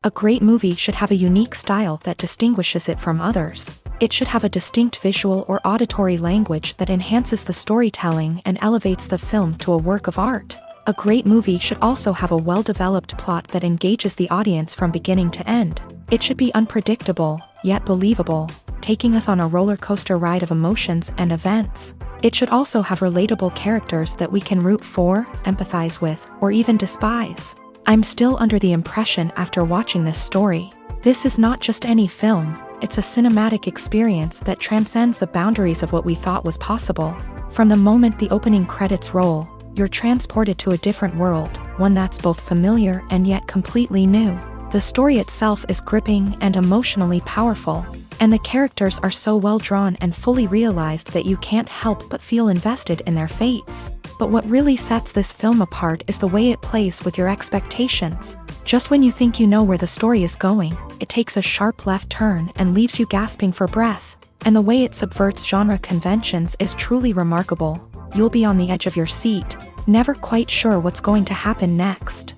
A great movie should have a unique style that distinguishes it from others. It should have a distinct visual or auditory language that enhances the storytelling and elevates the film to a work of art. A great movie should also have a well-developed plot that engages the audience from beginning to end. It should be unpredictable, yet believable, taking us on a roller coaster ride of emotions and events. It should also have relatable characters that we can root for, empathize with, or even despise. I'm still under the impression after watching this story. This is not just any film, it's a cinematic experience that transcends the boundaries of what we thought was possible. From the moment the opening credits roll, you're transported to a different world, one that's both familiar and yet completely new. The story itself is gripping and emotionally powerful, and the characters are so well drawn and fully realized that you can't help but feel invested in their fates. But what really sets this film apart is the way it plays with your expectations. Just when you think you know where the story is going, it takes a sharp left turn and leaves you gasping for breath. And the way it subverts genre conventions is truly remarkable. You'll be on the edge of your seat, never quite sure what's going to happen next.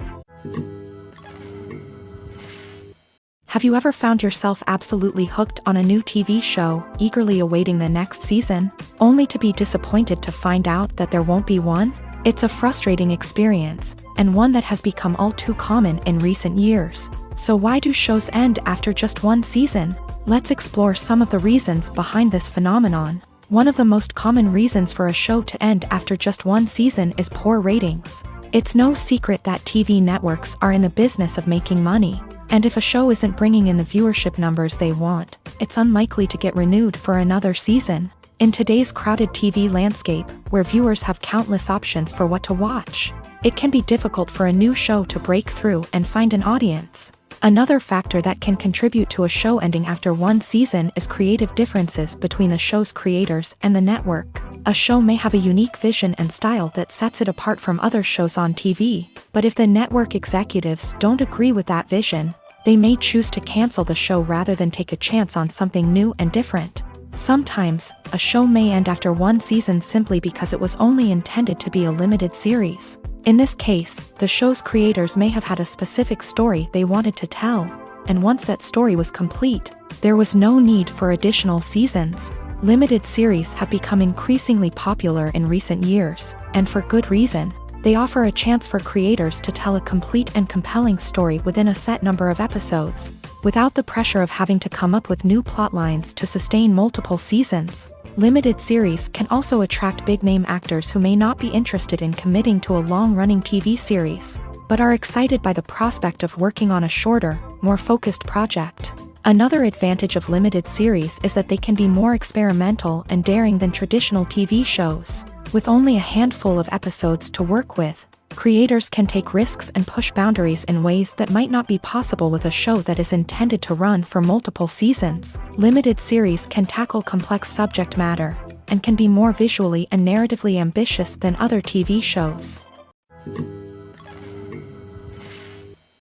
Have you ever found yourself absolutely hooked on a new TV show, eagerly awaiting the next season, only to be disappointed to find out that there won't be one? It's a frustrating experience, and one that has become all too common in recent years. So why do shows end after just one season? Let's explore some of the reasons behind this phenomenon. One of the most common reasons for a show to end after just one season is poor ratings. It's no secret that TV networks are in the business of making money. And if a show isn't bringing in the viewership numbers they want, it's unlikely to get renewed for another season. In today's crowded TV landscape, where viewers have countless options for what to watch, it can be difficult for a new show to break through and find an audience. Another factor that can contribute to a show ending after one season is creative differences between the show's creators and the network. A show may have a unique vision and style that sets it apart from other shows on TV, but if the network executives don't agree with that vision, they may choose to cancel the show rather than take a chance on something new and different. Sometimes, a show may end after one season simply because it was only intended to be a limited series. In this case, the show's creators may have had a specific story they wanted to tell, and once that story was complete, there was no need for additional seasons. Limited series have become increasingly popular in recent years, and for good reason. They offer a chance for creators to tell a complete and compelling story within a set number of episodes, without the pressure of having to come up with new plotlines to sustain multiple seasons. Limited series can also attract big-name actors who may not be interested in committing to a long-running TV series, but are excited by the prospect of working on a shorter, more focused project. Another advantage of limited series is that they can be more experimental and daring than traditional TV shows. With only a handful of episodes to work with, creators can take risks and push boundaries in ways that might not be possible with a show that is intended to run for multiple seasons. Limited series can tackle complex subject matter, and can be more visually and narratively ambitious than other TV shows.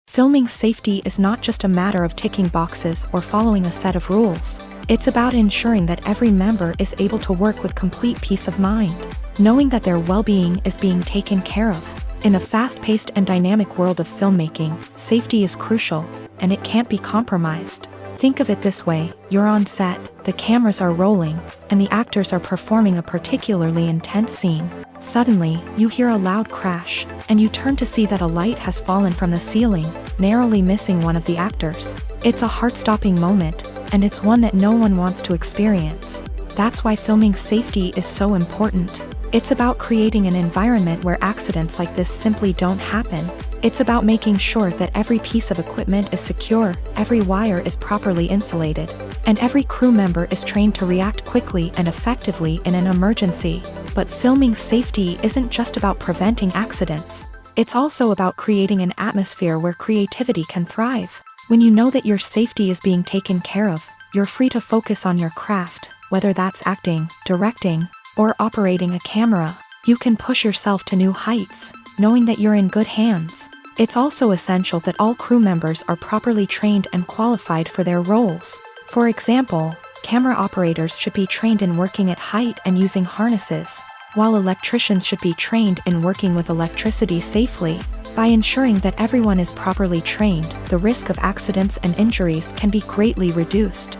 Filming safety is not just a matter of ticking boxes or following a set of rules. It's about ensuring that every member is able to work with complete peace of mind, knowing that their well-being is being taken care of. In a fast-paced and dynamic world of filmmaking, safety is crucial, and it can't be compromised. Think of it this way: you're on set, the cameras are rolling, and the actors are performing a particularly intense scene. Suddenly, you hear a loud crash, and you turn to see that a light has fallen from the ceiling. narrowly missing one of the actors. It's a heart-stopping moment, and it's one that no one wants to experience. That's why filming safety is so important. It's about creating an environment where accidents like this simply don't happen. It's about making sure that every piece of equipment is secure, every wire is properly insulated, and every crew member is trained to react quickly and effectively in an emergency. But filming safety isn't just about preventing accidents. It's also about creating an atmosphere where creativity can thrive. When you know that your safety is being taken care of, you're free to focus on your craft, whether that's acting, directing, or operating a camera. You can push yourself to new heights, knowing that you're in good hands. It's also essential that all crew members are properly trained and qualified for their roles. For example, camera operators should be trained in working at height and using harnesses, while electricians should be trained in working with electricity safely. By ensuring that everyone is properly trained, the risk of accidents and injuries can be greatly reduced.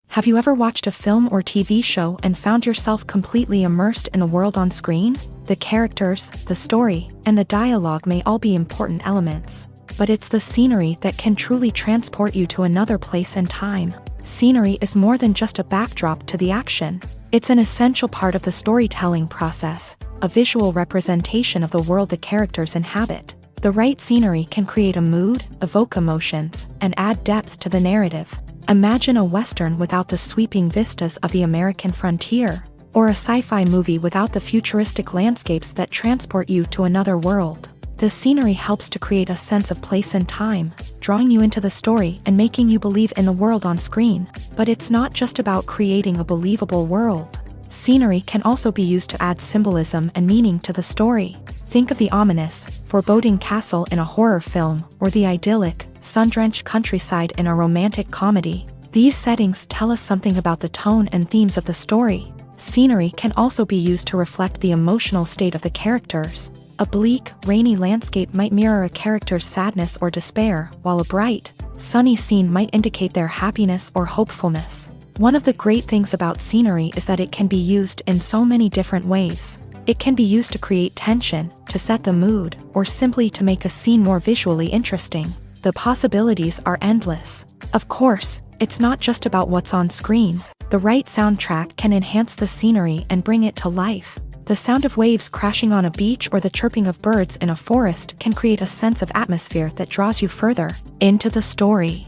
Have you ever watched a film or TV show and found yourself completely immersed in the world on screen? The characters, the story, and the dialogue may all be important elements, but it's the scenery that can truly transport you to another place and time. Scenery is more than just a backdrop to the action. It's an essential part of the storytelling process, a visual representation of the world the characters inhabit. The right scenery can create a mood, evoke emotions, and add depth to the narrative. Imagine a Western without the sweeping vistas of the American frontier, or a sci-fi movie without the futuristic landscapes that transport you to another world. The scenery helps to create a sense of place and time, drawing you into the story and making you believe in the world on screen. But it's not just about creating a believable world. Scenery can also be used to add symbolism and meaning to the story. Think of the ominous, foreboding castle in a horror film, or the idyllic, sun-drenched countryside in a romantic comedy. These settings tell us something about the tone and themes of the story. Scenery can also be used to reflect the emotional state of the characters. A bleak, rainy landscape might mirror a character's sadness or despair, while a bright, sunny scene might indicate their happiness or hopefulness. One of the great things about scenery is that it can be used in so many different ways. It can be used to create tension, to set the mood, or simply to make a scene more visually interesting. The possibilities are endless. Of course, it's not just about what's on screen. The right soundtrack can enhance the scenery and bring it to life. The sound of waves crashing on a beach or the chirping of birds in a forest can create a sense of atmosphere that draws you further into the story.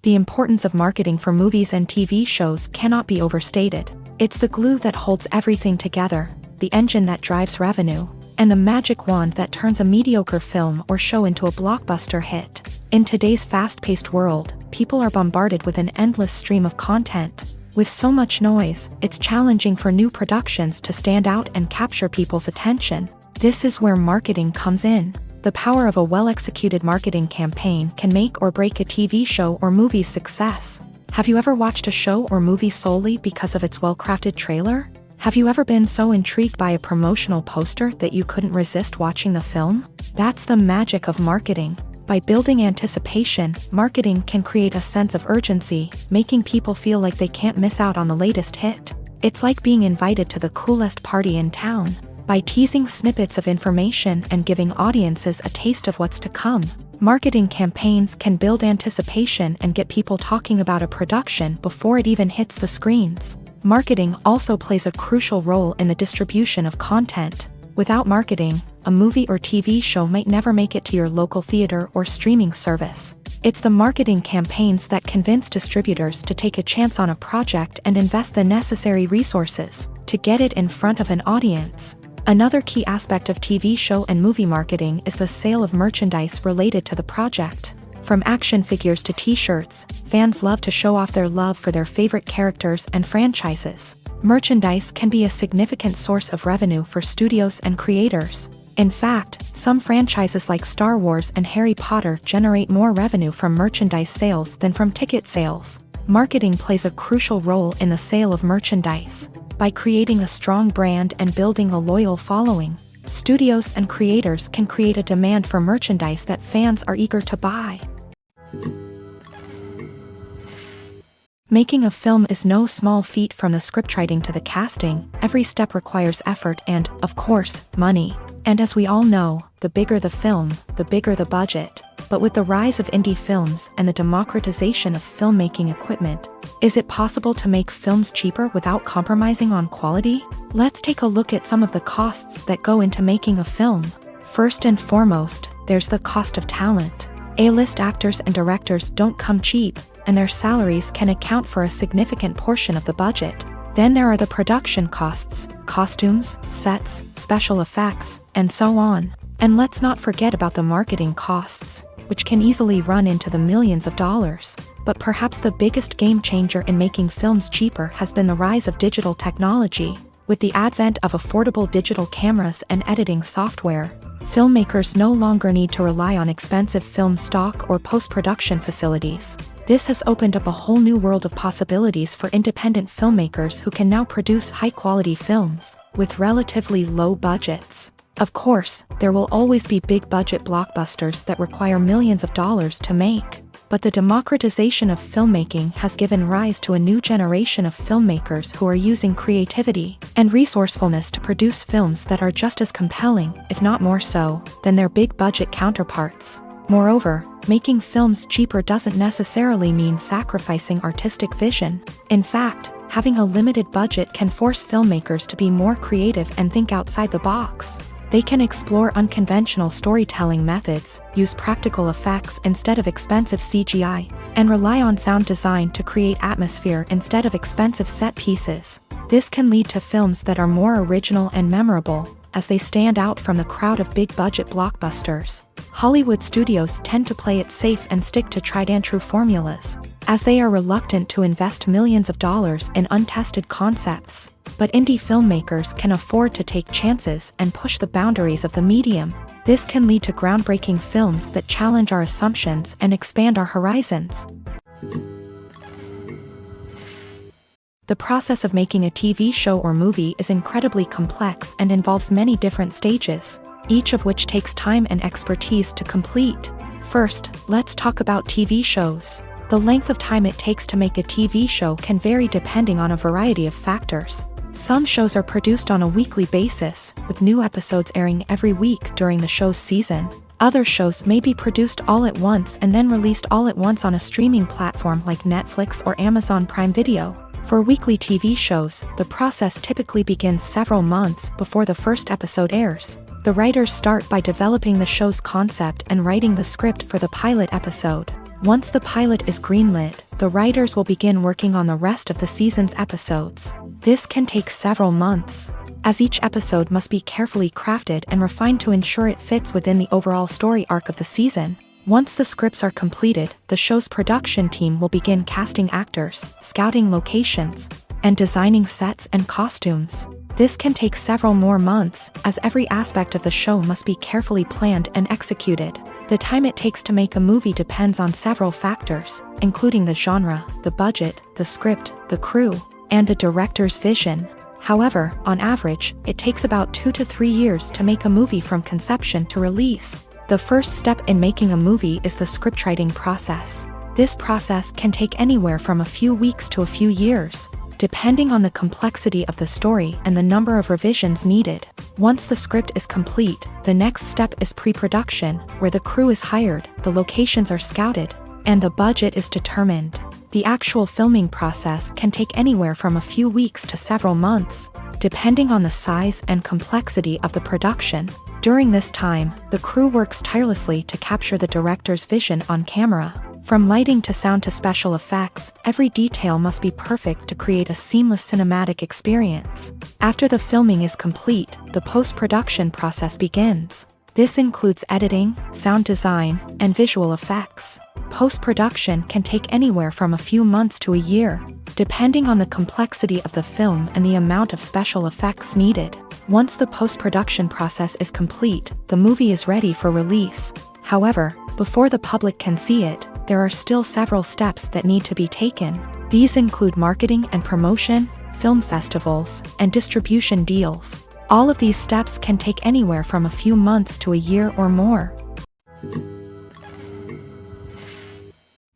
The importance of marketing for movies and TV shows cannot be overstated. It's the glue that holds everything together, the engine that drives revenue, and the magic wand that turns a mediocre film or show into a blockbuster hit. In today's fast-paced world, people are bombarded with an endless stream of content. With so much noise, it's challenging for new productions to stand out and capture people's attention. This is where marketing comes in. The power of a well-executed marketing campaign can make or break a TV show or movie's success. Have you ever watched a show or movie solely because of its well-crafted trailer? Have you ever been so intrigued by a promotional poster that you couldn't resist watching the film? That's the magic of marketing. By building anticipation, marketing can create a sense of urgency, making people feel like they can't miss out on the latest hit. It's like being invited to the coolest party in town. By teasing snippets of information and giving audiences a taste of what's to come, marketing campaigns can build anticipation and get people talking about a production before it even hits the screens. Marketing also plays a crucial role in the distribution of content. Without marketing, a movie or TV show might never make it to your local theater or streaming service. It's the marketing campaigns that convince distributors to take a chance on a project and invest the necessary resources to get it in front of an audience. Another key aspect of TV show and movie marketing is the sale of merchandise related to the project. From action figures to t-shirts, fans love to show off their love for their favorite characters and franchises. Merchandise can be a significant source of revenue for studios and creators. In fact, some franchises like Star Wars and Harry Potter generate more revenue from merchandise sales than from ticket sales. Marketing plays a crucial role in the sale of merchandise. By creating a strong brand and building a loyal following, studios and creators can create a demand for merchandise that fans are eager to buy. Making a film is no small feat. From the scriptwriting to the casting, every step requires effort and, of course, money. And as we all know, the bigger the film, the bigger the budget. But with the rise of indie films and the democratization of filmmaking equipment, is it possible to make films cheaper without compromising on quality? Let's take a look at some of the costs that go into making a film. First and foremost, there's the cost of talent. A-list actors and directors don't come cheap, and their salaries can account for a significant portion of the budget. Then there are the production costs, costumes, sets, special effects, and so on. And let's not forget about the marketing costs, which can easily run into the millions of dollars. But perhaps the biggest game changer in making films cheaper has been the rise of digital technology. With the advent of affordable digital cameras and editing software, filmmakers no longer need to rely on expensive film stock or post-production facilities. This has opened up a whole new world of possibilities for independent filmmakers who can now produce high-quality films with relatively low budgets. Of course, there will always be big-budget blockbusters that require millions of dollars to make. But the democratization of filmmaking has given rise to a new generation of filmmakers who are using creativity and resourcefulness to produce films that are just as compelling, if not more so, than their big-budget counterparts. Moreover, making films cheaper doesn't necessarily mean sacrificing artistic vision. In fact, having a limited budget can force filmmakers to be more creative and think outside the box. They can explore unconventional storytelling methods, use practical effects instead of expensive CGI, and rely on sound design to create atmosphere instead of expensive set pieces. This can lead to films that are more original and memorable, as they stand out from the crowd of big-budget blockbusters. Hollywood studios tend to play it safe and stick to tried-and-true formulas, as they are reluctant to invest millions of dollars in untested concepts. But indie filmmakers can afford to take chances and push the boundaries of the medium. This can lead to groundbreaking films that challenge our assumptions and expand our horizons. The process of making a TV show or movie is incredibly complex and involves many different stages, each of which takes time and expertise to complete. First, let's talk about TV shows. The length of time it takes to make a TV show can vary depending on a variety of factors. Some shows are produced on a weekly basis, with new episodes airing every week during the show's season. Other shows may be produced all at once and then released all at once on a streaming platform like Netflix or Amazon Prime Video. For weekly TV shows, the process typically begins several months before the first episode airs. The writers start by developing the show's concept and writing the script for the pilot episode. Once the pilot is greenlit, the writers will begin working on the rest of the season's episodes. This can take several months, as each episode must be carefully crafted and refined to ensure it fits within the overall story arc of the season. Once the scripts are completed, the show's production team will begin casting actors, scouting locations, and designing sets and costumes. This can take several more months, as every aspect of the show must be carefully planned and executed. The time it takes to make a movie depends on several factors, including the genre, the budget, the script, the crew, and the director's vision. However, on average, it takes about 2 to 3 years to make a movie from conception to release. The first step in making a movie is the scriptwriting process. This process can take anywhere from a few weeks to a few years, depending on the complexity of the story and the number of revisions needed. Once the script is complete, the next step is pre-production, where the crew is hired, the locations are scouted, and the budget is determined. The actual filming process can take anywhere from a few weeks to several months, depending on the size and complexity of the production. During this time, the crew works tirelessly to capture the director's vision on camera. From lighting to sound to special effects, every detail must be perfect to create a seamless cinematic experience. After the filming is complete, the post-production process begins. This includes editing, sound design, and visual effects. Post-production can take anywhere from a few months to a year, depending on the complexity of the film and the amount of special effects needed. Once the post-production process is complete, the movie is ready for release. However, before the public can see it, there are still several steps that need to be taken. These include marketing and promotion, film festivals, and distribution deals. All of these steps can take anywhere from a few months to a year or more.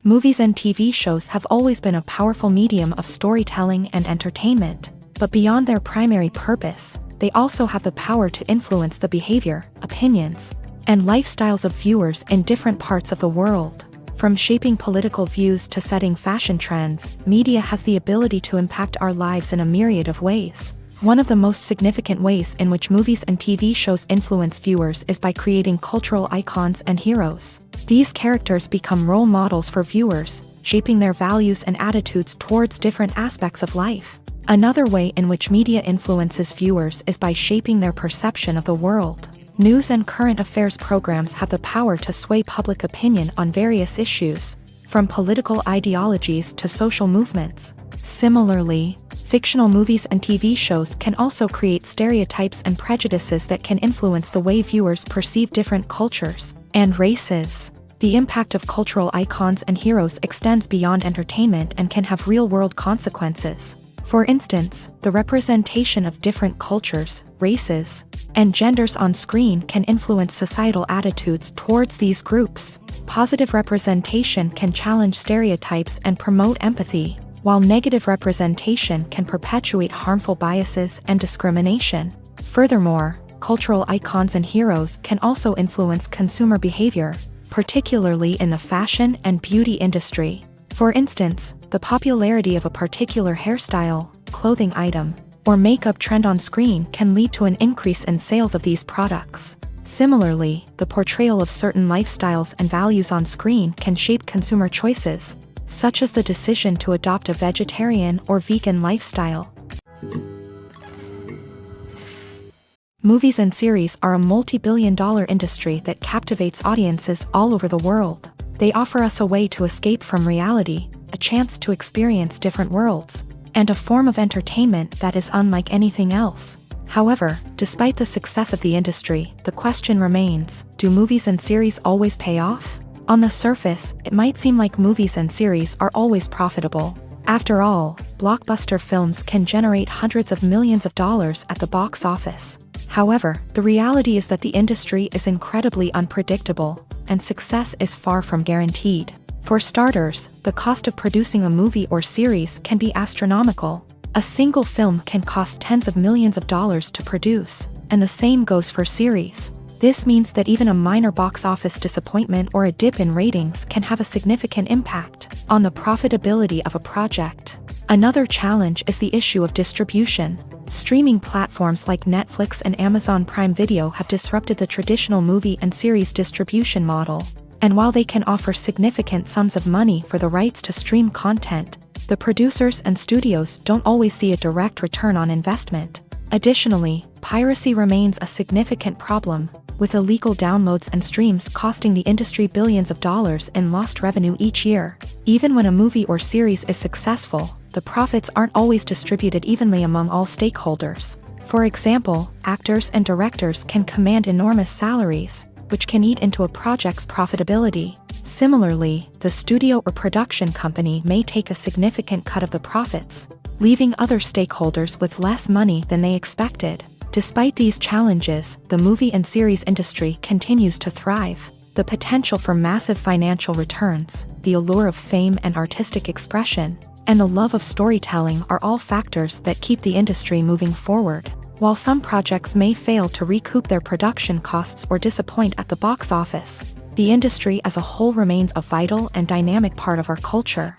Movies and TV shows have always been a powerful medium of storytelling and entertainment, but beyond their primary purpose, they also have the power to influence the behavior, opinions, and lifestyles of viewers in different parts of the world. From shaping political views to setting fashion trends, media has the ability to impact our lives in a myriad of ways. One of the most significant ways in which movies and TV shows influence viewers is by creating cultural icons and heroes. These characters become role models for viewers, shaping their values and attitudes towards different aspects of life. Another way in which media influences viewers is by shaping their perception of the world. News and current affairs programs have the power to sway public opinion on various issues, from political ideologies to social movements. Similarly, fictional movies and TV shows can also create stereotypes and prejudices that can influence the way viewers perceive different cultures and races. The impact of cultural icons and heroes extends beyond entertainment and can have real-world consequences. For instance, the representation of different cultures, races, and genders on screen can influence societal attitudes towards these groups. Positive representation can challenge stereotypes and promote empathy, while negative representation can perpetuate harmful biases and discrimination. Furthermore, cultural icons and heroes can also influence consumer behavior, particularly in the fashion and beauty industry. For instance, the popularity of a particular hairstyle, clothing item, or makeup trend on screen can lead to an increase in sales of these products. Similarly, the portrayal of certain lifestyles and values on screen can shape consumer choices, such as the decision to adopt a vegetarian or vegan lifestyle. Movies and series are a multi-billion-dollar industry that captivates audiences all over the world. They offer us a way to escape from reality, a chance to experience different worlds, and a form of entertainment that is unlike anything else. However, despite the success of the industry, the question remains, do movies and series always pay off? On the surface, it might seem like movies and series are always profitable. After all, blockbuster films can generate hundreds of millions of dollars at the box office. However, the reality is that the industry is incredibly unpredictable, and success is far from guaranteed. For starters, the cost of producing a movie or series can be astronomical. A single film can cost tens of millions of dollars to produce, and the same goes for series. This means that even a minor box office disappointment or a dip in ratings can have a significant impact on the profitability of a project. Another challenge is the issue of distribution. Streaming platforms like Netflix and Amazon Prime Video have disrupted the traditional movie and series distribution model. And while they can offer significant sums of money for the rights to stream content, the producers and studios don't always see a direct return on investment. Additionally, piracy remains a significant problem, with illegal downloads and streams costing the industry billions of dollars in lost revenue each year. Even when a movie or series is successful, the profits aren't always distributed evenly among all stakeholders. For example, actors and directors can command enormous salaries, which can eat into a project's profitability. Similarly, the studio or production company may take a significant cut of the profits, leaving other stakeholders with less money than they expected. Despite these challenges, the movie and series industry continues to thrive. The potential for massive financial returns, the allure of fame and artistic expression, and the love of storytelling are all factors that keep the industry moving forward. While some projects may fail to recoup their production costs or disappoint at the box office, the industry as a whole remains a vital and dynamic part of our culture.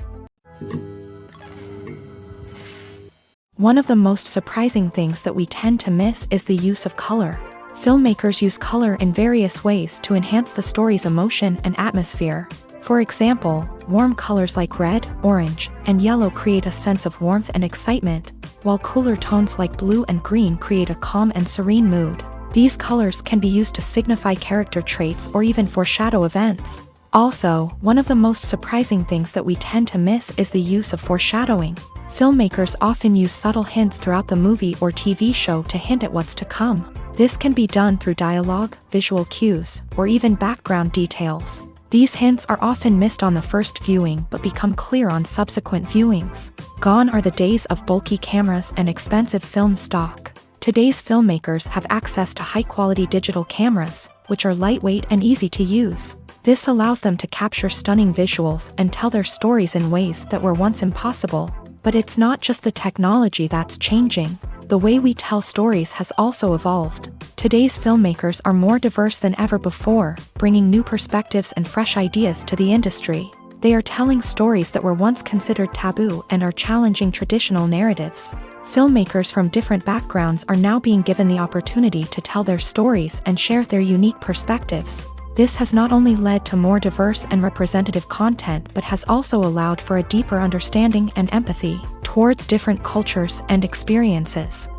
One of the most surprising things that we tend to miss is the use of color. Filmmakers use color in various ways to enhance the story's emotion and atmosphere. For example, warm colors like red, orange, and yellow create a sense of warmth and excitement, while cooler tones like blue and green create a calm and serene mood. These colors can be used to signify character traits or even foreshadow events. Also, one of the most surprising things that we tend to miss is the use of foreshadowing. Filmmakers often use subtle hints throughout the movie or TV show to hint at what's to come. This can be done through dialogue, visual cues, or even background details. These hints are often missed on the first viewing but become clear on subsequent viewings. Gone are the days of bulky cameras and expensive film stock. Today's filmmakers have access to high-quality digital cameras, which are lightweight and easy to use. This allows them to capture stunning visuals and tell their stories in ways that were once impossible. But it's not just the technology that's changing. The way we tell stories has also evolved. Today's filmmakers are more diverse than ever before, bringing new perspectives and fresh ideas to the industry. They are telling stories that were once considered taboo and are challenging traditional narratives. Filmmakers from different backgrounds are now being given the opportunity to tell their stories and share their unique perspectives. This has not only led to more diverse and representative content but has also allowed for a deeper understanding and empathy towards different cultures and experiences.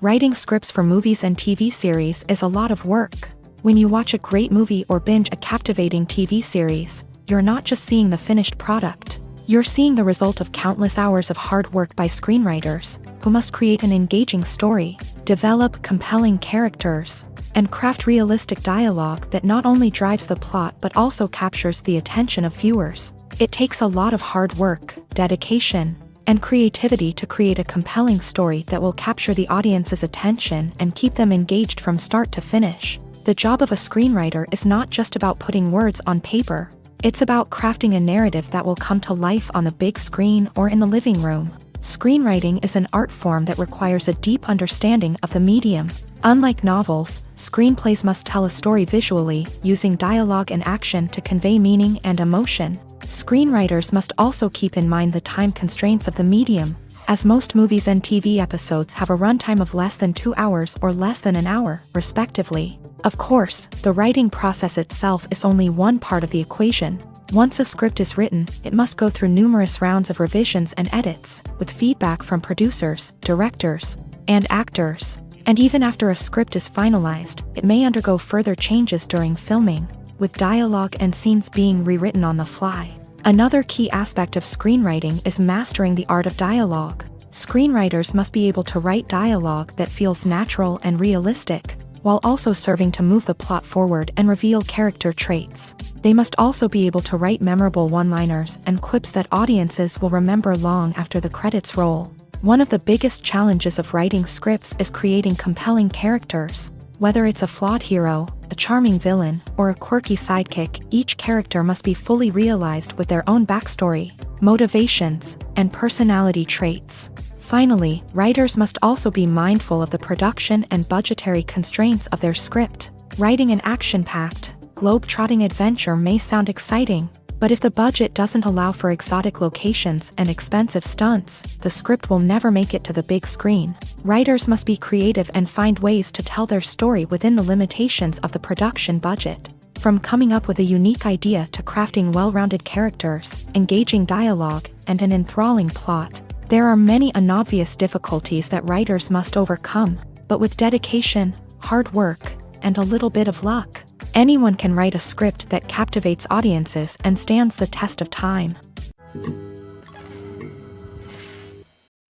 Writing scripts for movies and TV series is a lot of work. When you watch a great movie or binge a captivating TV series, you're not just seeing the finished product. You're seeing the result of countless hours of hard work by screenwriters, who must create an engaging story, develop compelling characters, and craft realistic dialogue that not only drives the plot but also captures the attention of viewers. It takes a lot of hard work, dedication, and creativity to create a compelling story that will capture the audience's attention and keep them engaged from start to finish. The job of a screenwriter is not just about putting words on paper. It's about crafting a narrative that will come to life on the big screen or in the living room. Screenwriting is an art form that requires a deep understanding of the medium. Unlike novels, screenplays must tell a story visually, using dialogue and action to convey meaning and emotion. Screenwriters must also keep in mind the time constraints of the medium, as most movies and TV episodes have a runtime of less than 2 hours or less than an hour, respectively. Of course, the writing process itself is only one part of the equation. Once a script is written, it must go through numerous rounds of revisions and edits, with feedback from producers, directors, and actors. And even after a script is finalized, it may undergo further changes during filming, with dialogue and scenes being rewritten on the fly. Another key aspect of screenwriting is mastering the art of dialogue. Screenwriters must be able to write dialogue that feels natural and realistic, while also serving to move the plot forward and reveal character traits. They must also be able to write memorable one-liners and quips that audiences will remember long after the credits roll. One of the biggest challenges of writing scripts is creating compelling characters. Whether it's a flawed hero, a charming villain, or a quirky sidekick, each character must be fully realized with their own backstory, motivations, and personality traits. Finally, writers must also be mindful of the production and budgetary constraints of their script. Writing an action-packed, globe-trotting adventure may sound exciting, but if the budget doesn't allow for exotic locations and expensive stunts, the script will never make it to the big screen. Writers must be creative and find ways to tell their story within the limitations of the production budget. From coming up with a unique idea to crafting well-rounded characters, engaging dialogue, and an enthralling plot, there are many unobvious difficulties that writers must overcome, but with dedication, hard work, and a little bit of luck, anyone can write a script that captivates audiences and stands the test of time.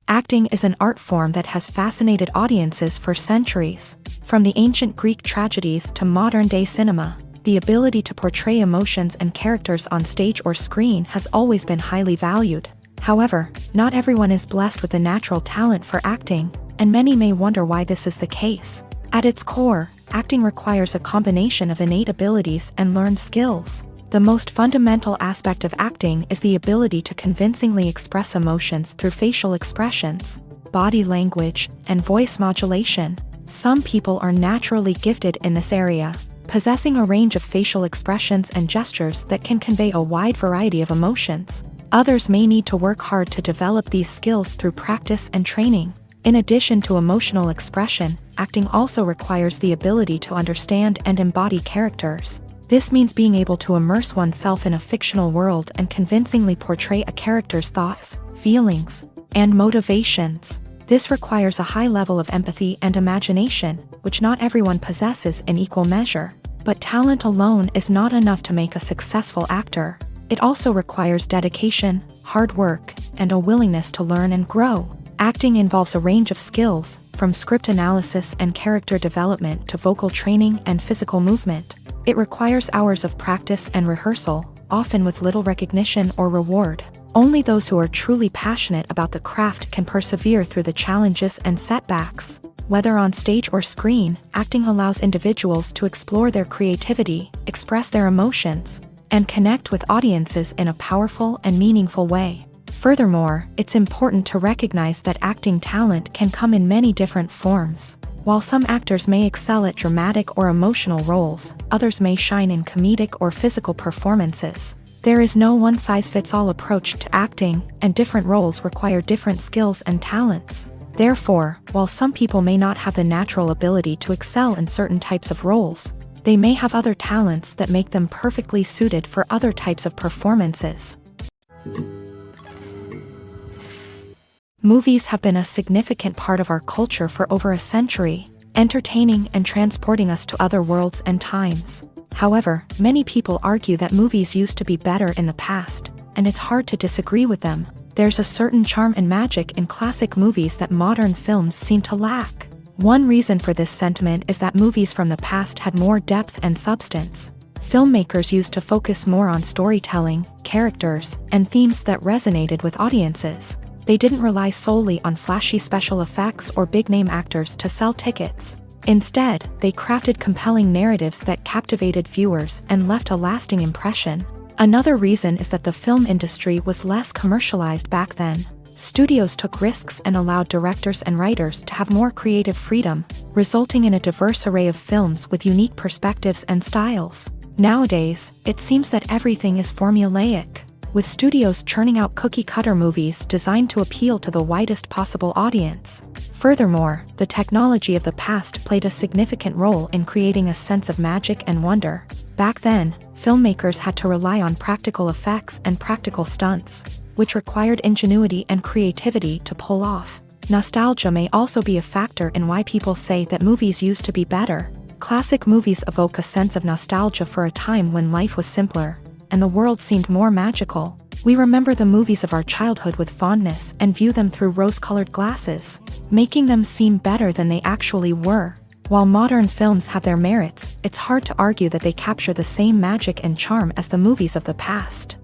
Acting is an art form that has fascinated audiences for centuries. From the ancient Greek tragedies to modern-day cinema, the ability to portray emotions and characters on stage or screen has always been highly valued. However, not everyone is blessed with the natural talent for acting, and many may wonder why this is the case. At its core, acting requires a combination of innate abilities and learned skills. The most fundamental aspect of acting is the ability to convincingly express emotions through facial expressions, body language, and voice modulation. Some people are naturally gifted in this area, possessing a range of facial expressions and gestures that can convey a wide variety of emotions. Others may need to work hard to develop these skills through practice and training. In addition to emotional expression, acting also requires the ability to understand and embody characters. This means being able to immerse oneself in a fictional world and convincingly portray a character's thoughts, feelings, and motivations. This requires a high level of empathy and imagination, which not everyone possesses in equal measure. But talent alone is not enough to make a successful actor. It also requires dedication, hard work, and a willingness to learn and grow. Acting involves a range of skills, from script analysis and character development to vocal training and physical movement. It requires hours of practice and rehearsal, often with little recognition or reward. Only those who are truly passionate about the craft can persevere through the challenges and setbacks. Whether on stage or screen, acting allows individuals to explore their creativity, express their emotions, and connect with audiences in a powerful and meaningful way. Furthermore, it's important to recognize that acting talent can come in many different forms. While some actors may excel at dramatic or emotional roles, others may shine in comedic or physical performances. There is no one-size-fits-all approach to acting, and different roles require different skills and talents. Therefore, while some people may not have the natural ability to excel in certain types of roles, they may have other talents that make them perfectly suited for other types of performances. Movies have been a significant part of our culture for over a century, entertaining and transporting us to other worlds and times. However, many people argue that movies used to be better in the past, and it's hard to disagree with them. There's a certain charm and magic in classic movies that modern films seem to lack. One reason for this sentiment is that movies from the past had more depth and substance. Filmmakers used to focus more on storytelling, characters, and themes that resonated with audiences. They didn't rely solely on flashy special effects or big-name actors to sell tickets. Instead, they crafted compelling narratives that captivated viewers and left a lasting impression. Another reason is that the film industry was less commercialized back then. Studios took risks and allowed directors and writers to have more creative freedom, resulting in a diverse array of films with unique perspectives and styles. Nowadays, it seems that everything is formulaic, with studios churning out cookie-cutter movies designed to appeal to the widest possible audience. Furthermore, the technology of the past played a significant role in creating a sense of magic and wonder. Back then, filmmakers had to rely on practical effects and practical stunts, which required ingenuity and creativity to pull off. Nostalgia may also be a factor in why people say that movies used to be better. Classic movies evoke a sense of nostalgia for a time when life was simpler, and the world seemed more magical. We remember the movies of our childhood with fondness and view them through rose-colored glasses, making them seem better than they actually were. While modern films have their merits, it's hard to argue that they capture the same magic and charm as the movies of the past.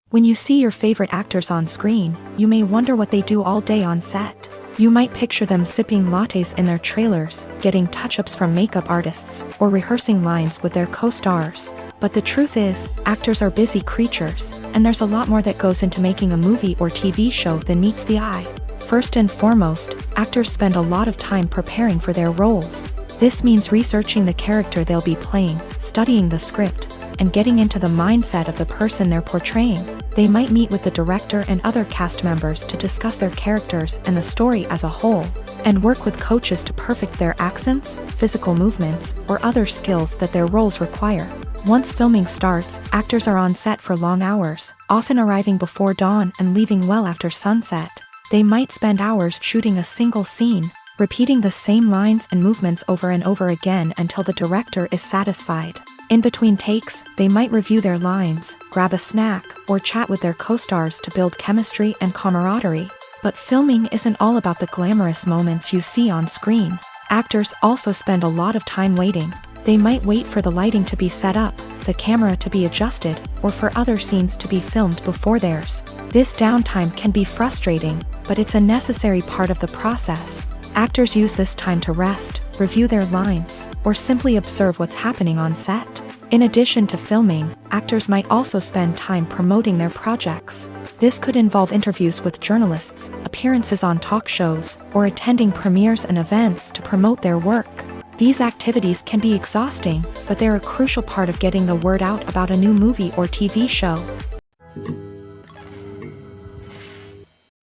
When you see your favorite actors on screen, you may wonder what they do all day on set. You might picture them sipping lattes in their trailers, getting touch-ups from makeup artists, or rehearsing lines with their co-stars. But the truth is, actors are busy creatures, and there's a lot more that goes into making a movie or TV show than meets the eye. First and foremost, actors spend a lot of time preparing for their roles. This means researching the character they'll be playing, studying the script, and getting into the mindset of the person they're portraying. They might meet with the director and other cast members to discuss their characters and the story as a whole, and work with coaches to perfect their accents, physical movements, or other skills that their roles require. Once filming starts, actors are on set for long hours, often arriving before dawn and leaving well after sunset. They might spend hours shooting a single scene, repeating the same lines and movements over and over again until the director is satisfied. In between takes, they might review their lines, grab a snack, or chat with their co-stars to build chemistry and camaraderie. But filming isn't all about the glamorous moments you see on screen. Actors also spend a lot of time waiting. They might wait for the lighting to be set up, the camera to be adjusted, or for other scenes to be filmed before theirs. This downtime can be frustrating, but it's a necessary part of the process. Actors use this time to rest, review their lines, or simply observe what's happening on set. In addition to filming, actors might also spend time promoting their projects. This could involve interviews with journalists, appearances on talk shows, or attending premieres and events to promote their work. These activities can be exhausting, but they're a crucial part of getting the word out about a new movie or TV show.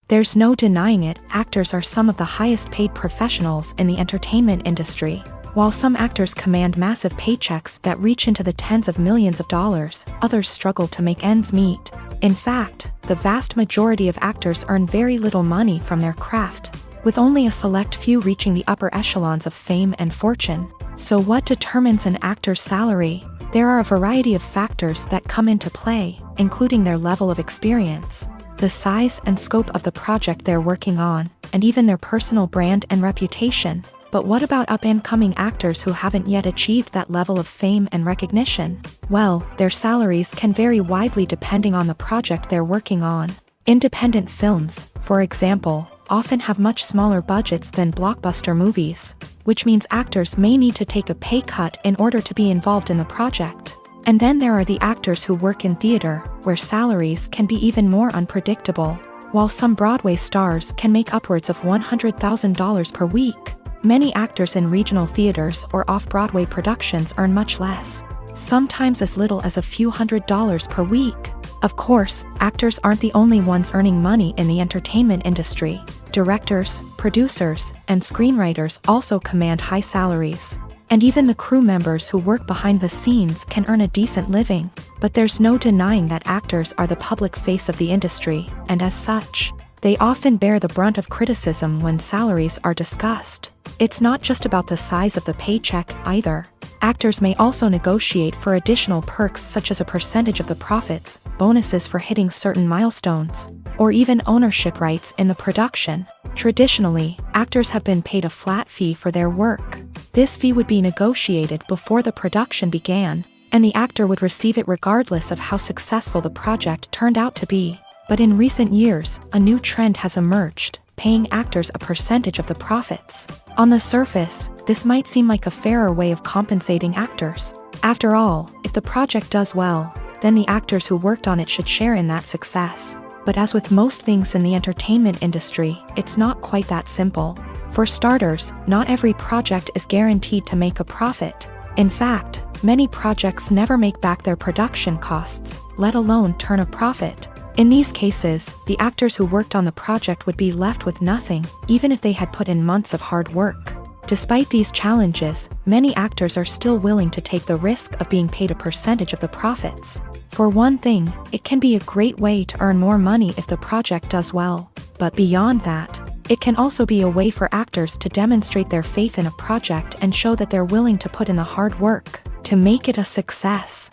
There's no denying it, actors are some of the highest paid professionals in the entertainment industry. While some actors command massive paychecks that reach into the tens of millions of dollars, others struggle to make ends meet. In fact, the vast majority of actors earn very little money from their craft, with only a select few reaching the upper echelons of fame and fortune. So what determines an actor's salary? There are a variety of factors that come into play, including their level of experience, the size and scope of the project they're working on, and even their personal brand and reputation. But what about up-and-coming actors who haven't yet achieved that level of fame and recognition? Well, their salaries can vary widely depending on the project they're working on. Independent films, for example, often have much smaller budgets than blockbuster movies, which means actors may need to take a pay cut in order to be involved in the project. And then there are the actors who work in theater, where salaries can be even more unpredictable. While some Broadway stars can make upwards of $100,000 per week, many actors in regional theaters or off-Broadway productions earn much less, sometimes as little as a few $100s per week. Of course, actors aren't the only ones earning money in the entertainment industry. Directors, producers, and screenwriters also command high salaries. And even the crew members who work behind the scenes can earn a decent living. But there's no denying that actors are the public face of the industry, and as such, they often bear the brunt of criticism when salaries are discussed. It's not just about the size of the paycheck either. Actors may also negotiate for additional perks such as a percentage of the profits, bonuses for hitting certain milestones, or even ownership rights in the production. Traditionally, actors have been paid a flat fee for their work. This fee would be negotiated before the production began, and the actor would receive it regardless of how successful the project turned out to be. But in recent years, a new trend has emerged, paying actors a percentage of the profits. On the surface, this might seem like a fairer way of compensating actors. After all, if the project does well, then the actors who worked on it should share in that success. But as with most things in the entertainment industry, it's not quite that simple. For starters, not every project is guaranteed to make a profit. In fact, many projects never make back their production costs, let alone turn a profit. In these cases, the actors who worked on the project would be left with nothing, even if they had put in months of hard work. Despite these challenges, many actors are still willing to take the risk of being paid a percentage of the profits. For one thing, it can be a great way to earn more money if the project does well. But beyond that, it can also be a way for actors to demonstrate their faith in a project and show that they're willing to put in the hard work to make it a success.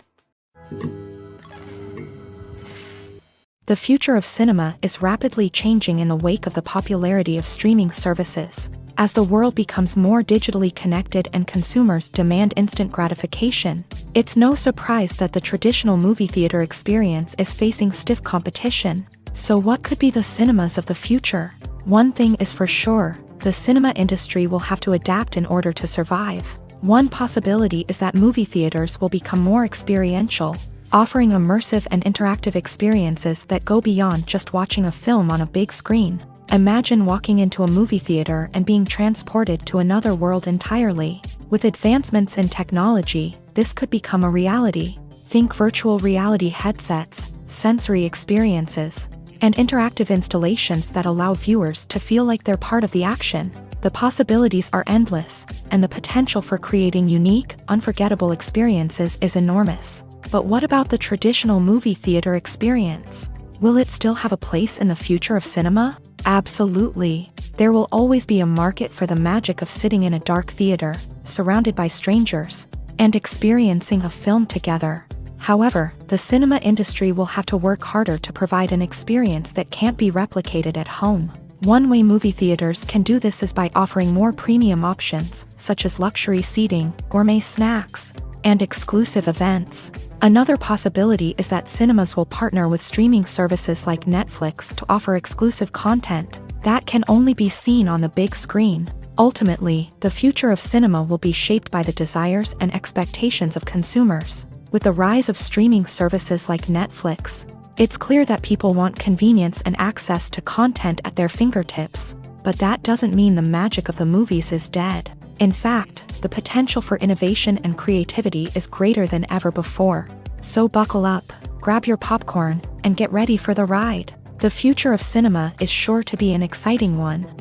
The future of cinema is rapidly changing in the wake of the popularity of streaming services. As the world becomes more digitally connected and consumers demand instant gratification, it's no surprise that the traditional movie theater experience is facing stiff competition. So what could be the cinemas of the future? One thing is for sure, the cinema industry will have to adapt in order to survive. One possibility is that movie theaters will become more experiential, offering immersive and interactive experiences that go beyond just watching a film on a big screen. Imagine walking into a movie theater and being transported to another world entirely. With advancements in technology, this could become a reality. Think virtual reality headsets, sensory experiences, and interactive installations that allow viewers to feel like they're part of the action. The possibilities are endless, and the potential for creating unique, unforgettable experiences is enormous. But what about the traditional movie theater experience? Will it still have a place in the future of cinema? Absolutely. There will always be a market for the magic of sitting in a dark theater, surrounded by strangers, and experiencing a film together. However, the cinema industry will have to work harder to provide an experience that can't be replicated at home. One way movie theaters can do this is by offering more premium options, such as luxury seating, gourmet snacks, and exclusive events. Another possibility is that cinemas will partner with streaming services like Netflix to offer exclusive content that can only be seen on the big screen. Ultimately, the future of cinema will be shaped by the desires and expectations of consumers. With the rise of streaming services like Netflix, it's clear that people want convenience and access to content at their fingertips. But that doesn't mean the magic of the movies is dead. In fact, the potential for innovation and creativity is greater than ever before. So buckle up, grab your popcorn, and get ready for the ride. The future of cinema is sure to be an exciting one.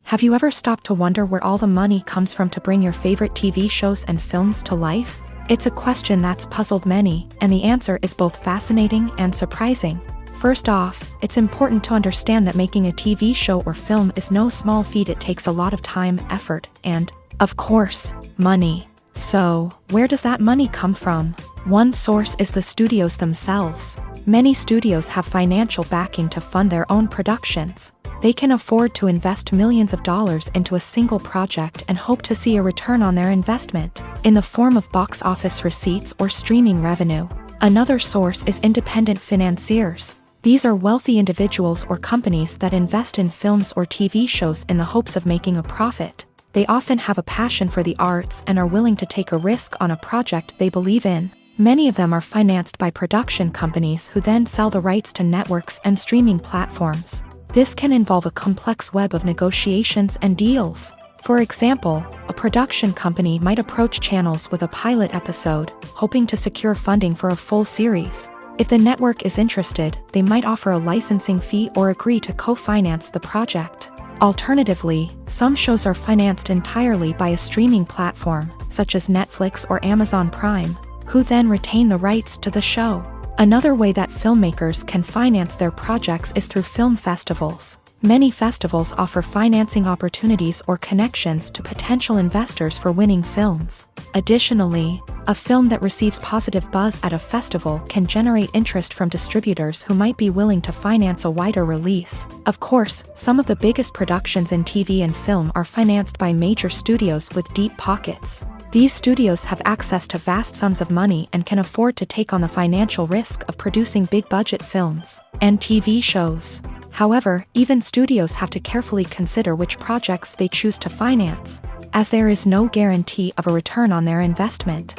Have you ever stopped to wonder where all the money comes from to bring your favorite TV shows and films to life? It's a question that's puzzled many, and the answer is both fascinating and surprising. First off, it's important to understand that making a TV show or film is no small feat. It takes a lot of time, effort, and, of course, money. So, where does that money come from? One source is the studios themselves. Many studios have financial backing to fund their own productions. They can afford to invest millions of dollars into a single project and hope to see a return on their investment, in the form of box office receipts or streaming revenue. Another source is independent financiers. These are wealthy individuals or companies that invest in films or TV shows in the hopes of making a profit. They often have a passion for the arts and are willing to take a risk on a project they believe in. Many of them are financed by production companies who then sell the rights to networks and streaming platforms. This can involve a complex web of negotiations and deals. For example, a production company might approach channels with a pilot episode, hoping to secure funding for a full series. If the network is interested, they might offer a licensing fee or agree to co-finance the project. Alternatively, some shows are financed entirely by a streaming platform, such as Netflix or Amazon Prime, who then retain the rights to the show. Another way that filmmakers can finance their projects is through film festivals. Many festivals offer financing opportunities or connections to potential investors for winning films. Additionally, a film that receives positive buzz at a festival can generate interest from distributors who might be willing to finance a wider release. Of course, some of the biggest productions in TV and film are financed by major studios with deep pockets. These studios have access to vast sums of money and can afford to take on the financial risk of producing big-budget films and TV shows. However, even studios have to carefully consider which projects they choose to finance, as there is no guarantee of a return on their investment.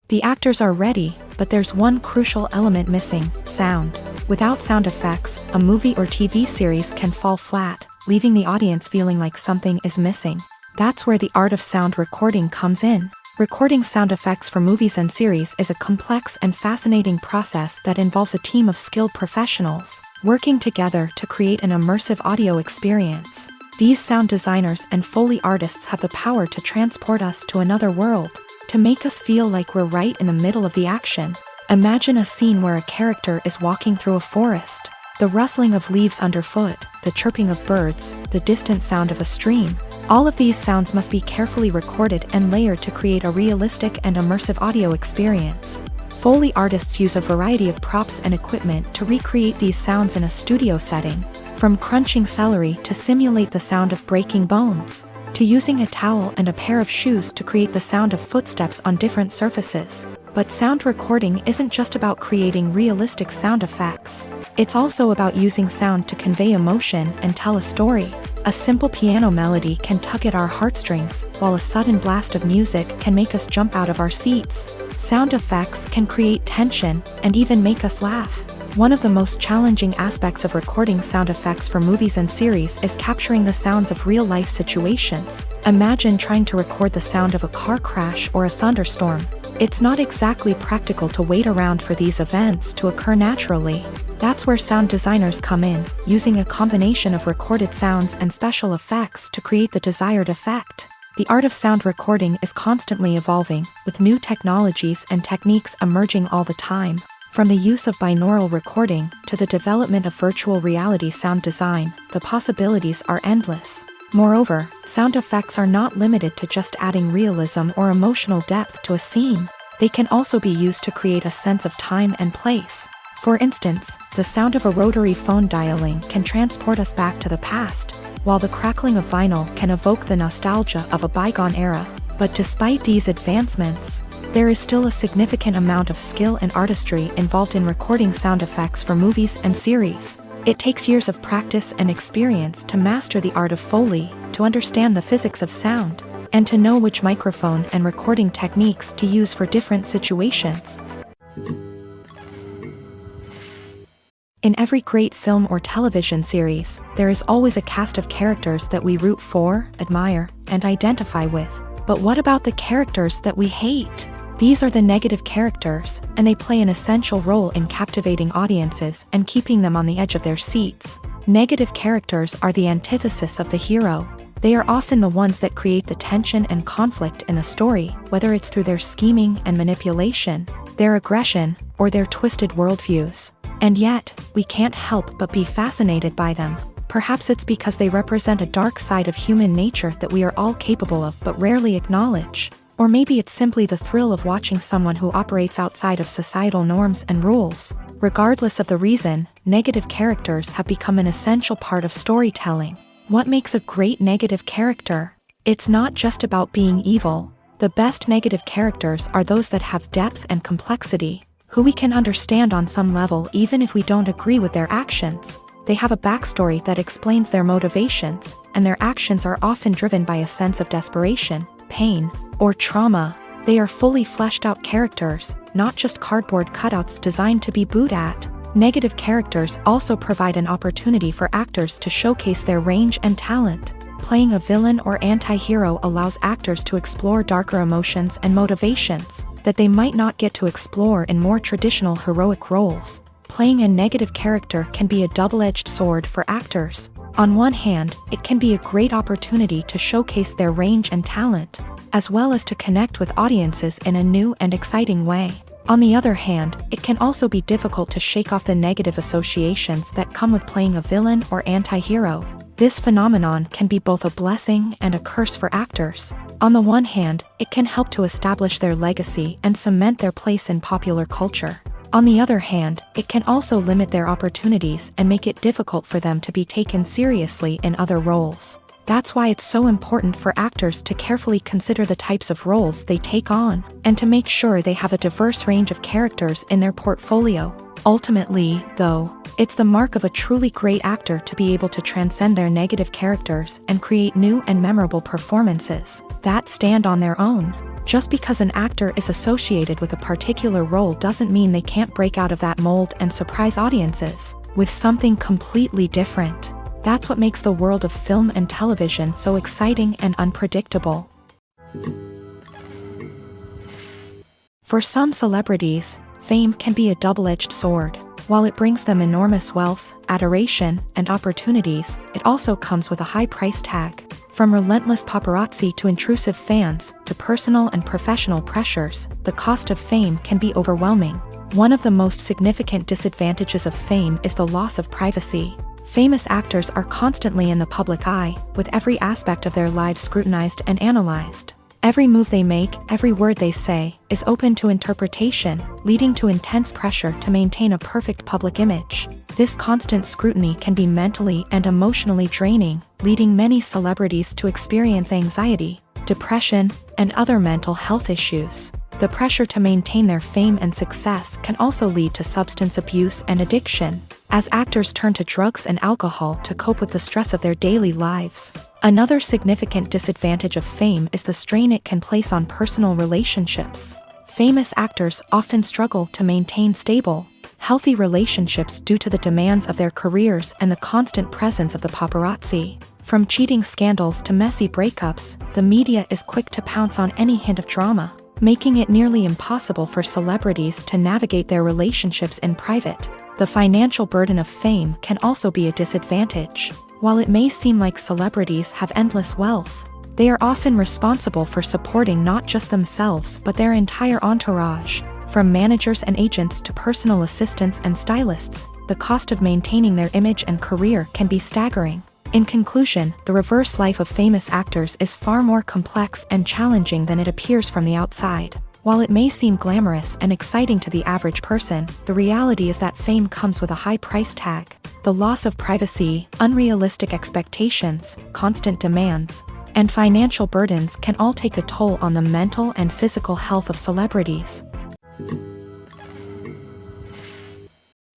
The actors are ready, but there's one crucial element missing: sound. Without sound effects, a movie or TV series can fall flat, leaving the audience feeling like something is missing. That's where the art of sound recording comes in. Recording sound effects for movies and series is a complex and fascinating process that involves a team of skilled professionals working together to create an immersive audio experience. These sound designers and Foley artists have the power to transport us to another world, to make us feel like we're right in the middle of the action. Imagine a scene where a character is walking through a forest. The rustling of leaves underfoot, the chirping of birds, the distant sound of a stream. All of these sounds must be carefully recorded and layered to create a realistic and immersive audio experience. Foley artists use a variety of props and equipment to recreate these sounds in a studio setting, from crunching celery to simulate the sound of breaking bones, to using a towel and a pair of shoes to create the sound of footsteps on different surfaces. But sound recording isn't just about creating realistic sound effects. It's also about using sound to convey emotion and tell a story. A simple piano melody can tug at our heartstrings, while a sudden blast of music can make us jump out of our seats. Sound effects can create tension and even make us laugh. One of the most challenging aspects of recording sound effects for movies and series is capturing the sounds of real-life situations. Imagine trying to record the sound of a car crash or a thunderstorm. It's not exactly practical to wait around for these events to occur naturally. That's where sound designers come in, using a combination of recorded sounds and special effects to create the desired effect. The art of sound recording is constantly evolving, with new technologies and techniques emerging all the time. From the use of binaural recording to the development of virtual reality sound design, the possibilities are endless. Moreover, sound effects are not limited to just adding realism or emotional depth to a scene. They can also be used to create a sense of time and place. For instance, the sound of a rotary phone dialing can transport us back to the past, while the crackling of vinyl can evoke the nostalgia of a bygone era. But despite these advancements, there is still a significant amount of skill and artistry involved in recording sound effects for movies and series. It takes years of practice and experience to master the art of Foley, to understand the physics of sound, and to know which microphone and recording techniques to use for different situations. In every great film or television series, there is always a cast of characters that we root for, admire, and identify with. But what about the characters that we hate? These are the negative characters, and they play an essential role in captivating audiences and keeping them on the edge of their seats. Negative characters are the antithesis of the hero. They are often the ones that create the tension and conflict in the story, whether it's through their scheming and manipulation, their aggression, or their twisted worldviews. And yet, we can't help but be fascinated by them. Perhaps it's because they represent a dark side of human nature that we are all capable of but rarely acknowledge. Or maybe it's simply the thrill of watching someone who operates outside of societal norms and rules. Regardless of the reason, negative characters have become an essential part of storytelling. What makes a great negative character? It's not just about being evil. The best negative characters are those that have depth and complexity. who we can understand on some level even if we don't agree with their actions. They have a backstory that explains their motivations, and their actions are often driven by a sense of desperation, pain, or trauma. They are fully fleshed out characters, not just cardboard cutouts designed to be booed at. Negative characters also provide an opportunity for actors to showcase their range and talent. Playing a villain or anti-hero allows actors to explore darker emotions and motivations that they might not get to explore in more traditional heroic roles. Playing a negative character can be a double-edged sword for actors. On one hand, it can be a great opportunity to showcase their range and talent, as well as to connect with audiences in a new and exciting way. On the other hand, it can also be difficult to shake off the negative associations that come with playing a villain or anti-hero. This phenomenon can be both a blessing and a curse for actors. On the one hand, it can help to establish their legacy and cement their place in popular culture. On the other hand, it can also limit their opportunities and make it difficult for them to be taken seriously in other roles. That's why it's so important for actors to carefully consider the types of roles they take on, and to make sure they have a diverse range of characters in their portfolio. Ultimately, though, it's the mark of a truly great actor to be able to transcend their negative characters and create new and memorable performances that stand on their own. Just because an actor is associated with a particular role doesn't mean they can't break out of that mold and surprise audiences with something completely different. That's what makes the world of film and television so exciting and unpredictable. For some celebrities, fame can be a double-edged sword. While it brings them enormous wealth, adoration, and opportunities, it also comes with a high price tag. From relentless paparazzi to intrusive fans, to personal and professional pressures, the cost of fame can be overwhelming. One of the most significant disadvantages of fame is the loss of privacy. Famous actors are constantly in the public eye, with every aspect of their lives scrutinized and analyzed. Every move they make, every word they say, is open to interpretation, leading to intense pressure to maintain a perfect public image. This constant scrutiny can be mentally and emotionally draining, leading many celebrities to experience anxiety, depression, and other mental health issues. The pressure to maintain their fame and success can also lead to substance abuse and addiction, as actors turn to drugs and alcohol to cope with the stress of their daily lives. Another significant disadvantage of fame is the strain it can place on personal relationships. Famous actors often struggle to maintain stable, healthy relationships due to the demands of their careers and the constant presence of the paparazzi. From cheating scandals to messy breakups, the media is quick to pounce on any hint of drama, making it nearly impossible for celebrities to navigate their relationships in private. The financial burden of fame can also be a disadvantage. While it may seem like celebrities have endless wealth, they are often responsible for supporting not just themselves but their entire entourage. From managers and agents to personal assistants and stylists, the cost of maintaining their image and career can be staggering. In conclusion, the reverse life of famous actors is far more complex and challenging than it appears from the outside. While it may seem glamorous and exciting to the average person, the reality is that fame comes with a high price tag. The loss of privacy, unrealistic expectations, constant demands, and financial burdens can all take a toll on the mental and physical health of celebrities.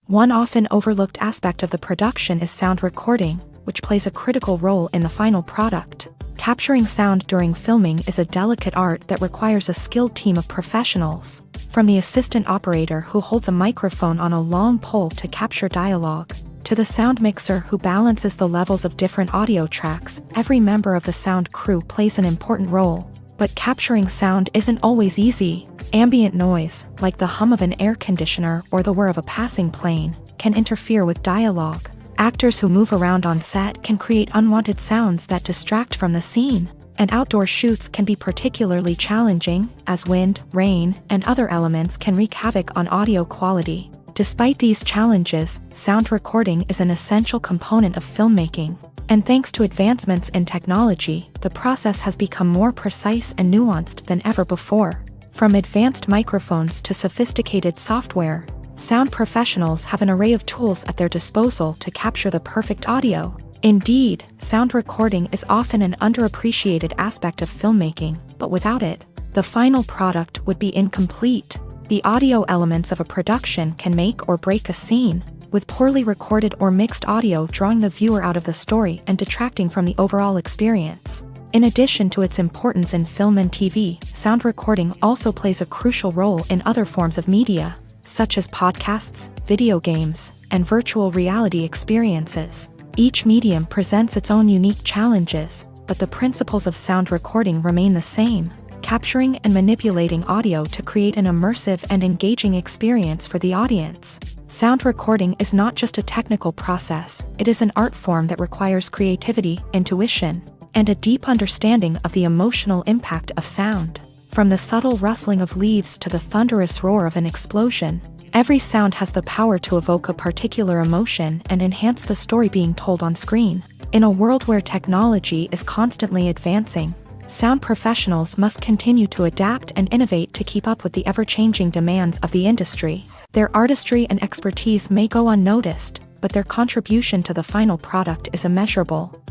One often overlooked aspect of the production is sound recording, which plays a critical role in the final product. Capturing sound during filming is a delicate art that requires a skilled team of professionals. From the assistant operator who holds a microphone on a long pole to capture dialogue, to the sound mixer who balances the levels of different audio tracks, every member of the sound crew plays an important role. But capturing sound isn't always easy. Ambient noise, like the hum of an air conditioner or the whir of a passing plane, can interfere with dialogue. Actors who move around on set can create unwanted sounds that distract from the scene, and outdoor shoots can be particularly challenging, as wind, rain, and other elements can wreak havoc on audio quality. Despite these challenges, sound recording is an essential component of filmmaking, and thanks to advancements in technology, the process has become more precise and nuanced than ever before. From advanced microphones to sophisticated software, sound professionals have an array of tools at their disposal to capture the perfect audio. Indeed, sound recording is often an underappreciated aspect of filmmaking, but without it, the final product would be incomplete. The audio elements of a production can make or break a scene, with poorly recorded or mixed audio drawing the viewer out of the story and detracting from the overall experience. In addition to its importance in film and TV, sound recording also plays a crucial role in other forms of media, such as podcasts, video games, and virtual reality experiences. Each medium presents its own unique challenges, but the principles of sound recording remain the same, capturing and manipulating audio to create an immersive and engaging experience for the audience. Sound recording is not just a technical process, it is an art form that requires creativity, intuition, and a deep understanding of the emotional impact of sound. From the subtle rustling of leaves to the thunderous roar of an explosion, every sound has the power to evoke a particular emotion and enhance the story being told on screen. In a world where technology is constantly advancing, sound professionals must continue to adapt and innovate to keep up with the ever-changing demands of the industry. Their artistry and expertise may go unnoticed, but their contribution to the final product is immeasurable.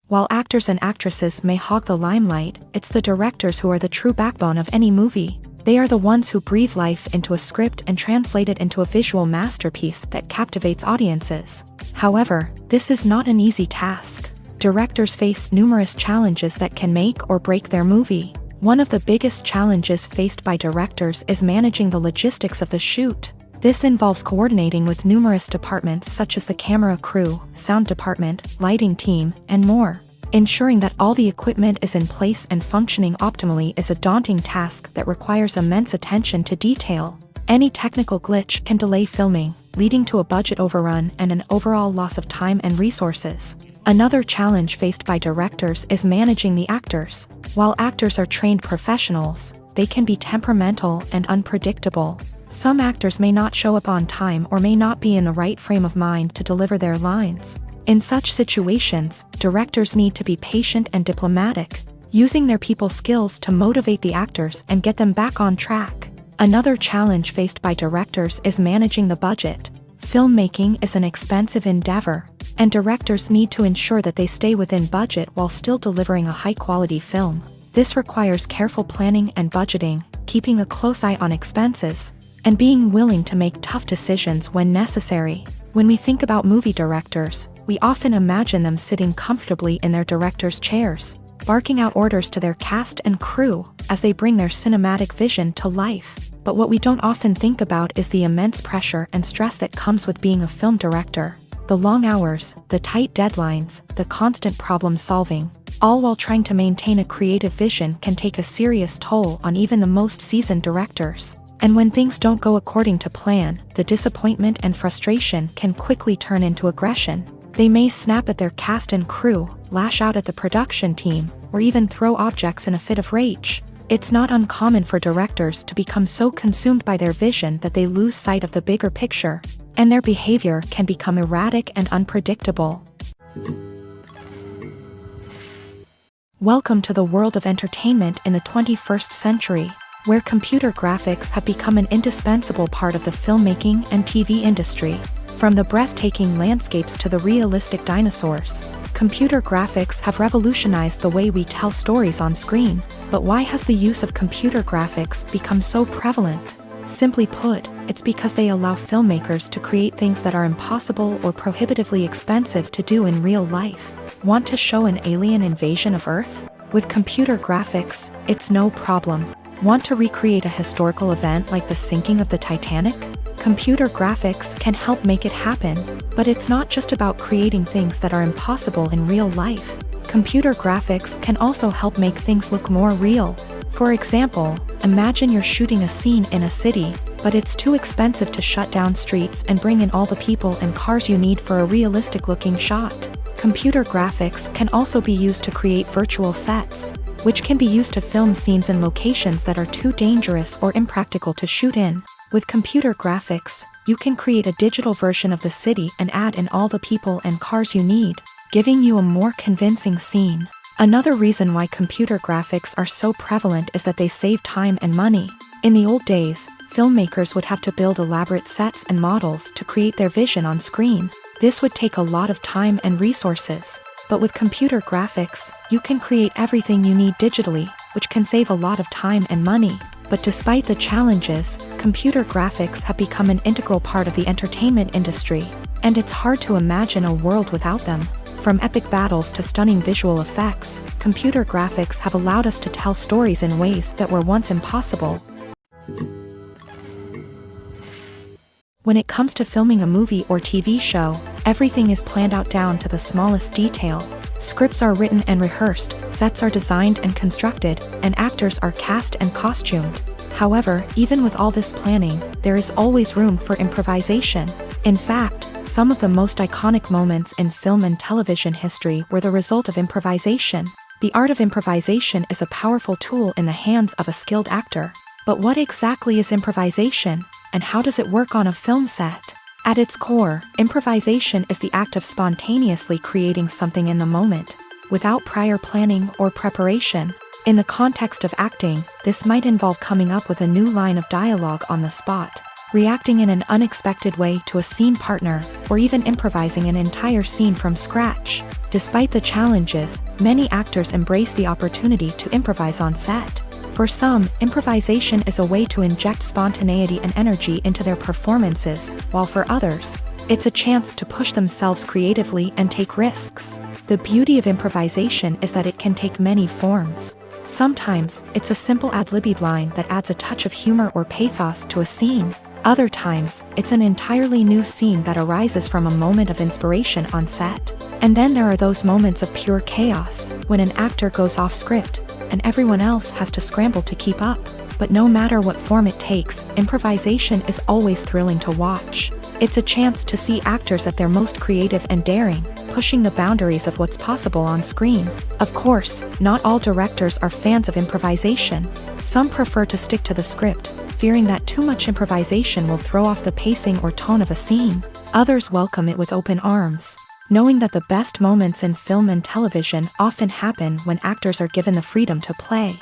While actors and actresses may hog the limelight, it's the directors who are the true backbone of any movie. They are the ones who breathe life into a script and translate it into a visual masterpiece that captivates audiences. However, this is not an easy task. Directors face numerous challenges that can make or break their movie. One of the biggest challenges faced by directors is managing the logistics of the shoot. This involves coordinating with numerous departments such as the camera crew, sound department, lighting team, and more. Ensuring that all the equipment is in place and functioning optimally is a daunting task that requires immense attention to detail. Any technical glitch can delay filming, leading to a budget overrun and an overall loss of time and resources. Another challenge faced by directors is managing the actors. While actors are trained professionals, they can be temperamental and unpredictable. Some actors may not show up on time or may not be in the right frame of mind to deliver their lines. In such situations, directors need to be patient and diplomatic, using their people skills to motivate the actors and get them back on track. Another challenge faced by directors is managing the budget. Filmmaking is an expensive endeavor, and directors need to ensure that they stay within budget while still delivering a high-quality film. This requires careful planning and budgeting, keeping a close eye on expenses, and being willing to make tough decisions when necessary. When we think about movie directors, we often imagine them sitting comfortably in their director's chairs, barking out orders to their cast and crew as they bring their cinematic vision to life. But what we don't often think about is the immense pressure and stress that comes with being a film director. The long hours, the tight deadlines, the constant problem solving, all while trying to maintain a creative vision can take a serious toll on even the most seasoned directors. And when things don't go according to plan, the disappointment and frustration can quickly turn into aggression. They may snap at their cast and crew, lash out at the production team, or even throw objects in a fit of rage. It's not uncommon for directors to become so consumed by their vision that they lose sight of the bigger picture, and their behavior can become erratic and unpredictable. Welcome to the world of entertainment in the 21st century, where computer graphics have become an indispensable part of the filmmaking and TV industry. From the breathtaking landscapes to the realistic dinosaurs, computer graphics have revolutionized the way we tell stories on screen. But why has the use of computer graphics become so prevalent? Simply put, it's because they allow filmmakers to create things that are impossible or prohibitively expensive to do in real life. Want to show an alien invasion of Earth? With computer graphics, it's no problem. Want to recreate a historical event like the sinking of the Titanic? Computer graphics can help make it happen, but it's not just about creating things that are impossible in real life. Computer graphics can also help make things look more real. For example, imagine you're shooting a scene in a city, but it's too expensive to shut down streets and bring in all the people and cars you need for a realistic-looking shot. Computer graphics can also be used to create virtual sets, which can be used to film scenes in locations that are too dangerous or impractical to shoot in. With computer graphics, you can create a digital version of the city and add in all the people and cars you need, giving you a more convincing scene. Another reason why computer graphics are so prevalent is that they save time and money. In the old days, filmmakers would have to build elaborate sets and models to create their vision on screen. This would take a lot of time and resources. But with computer graphics, you can create everything you need digitally, which can save a lot of time and money. But despite the challenges, computer graphics have become an integral part of the entertainment industry, and it's hard to imagine a world without them. From epic battles to stunning visual effects, computer graphics have allowed us to tell stories in ways that were once impossible. When it comes to filming a movie or TV show, everything is planned out down to the smallest detail. Scripts are written and rehearsed, sets are designed and constructed, and actors are cast and costumed. However, even with all this planning, there is always room for improvisation. In fact, some of the most iconic moments in film and television history were the result of improvisation. The art of improvisation is a powerful tool in the hands of a skilled actor. But what exactly is improvisation, and how does it work on a film set? At its core, improvisation is the act of spontaneously creating something in the moment, without prior planning or preparation. In the context of acting, this might involve coming up with a new line of dialogue on the spot, reacting in an unexpected way to a scene partner, or even improvising an entire scene from scratch. Despite the challenges, many actors embrace the opportunity to improvise on set. For some, improvisation is a way to inject spontaneity and energy into their performances, while for others, it's a chance to push themselves creatively and take risks. The beauty of improvisation is that it can take many forms. Sometimes, it's a simple ad-libbed line that adds a touch of humor or pathos to a scene. Other times, it's an entirely new scene that arises from a moment of inspiration on set. And then there are those moments of pure chaos, when an actor goes off script, and everyone else has to scramble to keep up. But no matter what form it takes, improvisation is always thrilling to watch. It's a chance to see actors at their most creative and daring, pushing the boundaries of what's possible on screen. Of course, not all directors are fans of improvisation. Some prefer to stick to the script, fearing that too much improvisation will throw off the pacing or tone of a scene. Others welcome it with open arms, knowing that the best moments in film and television often happen when actors are given the freedom to play.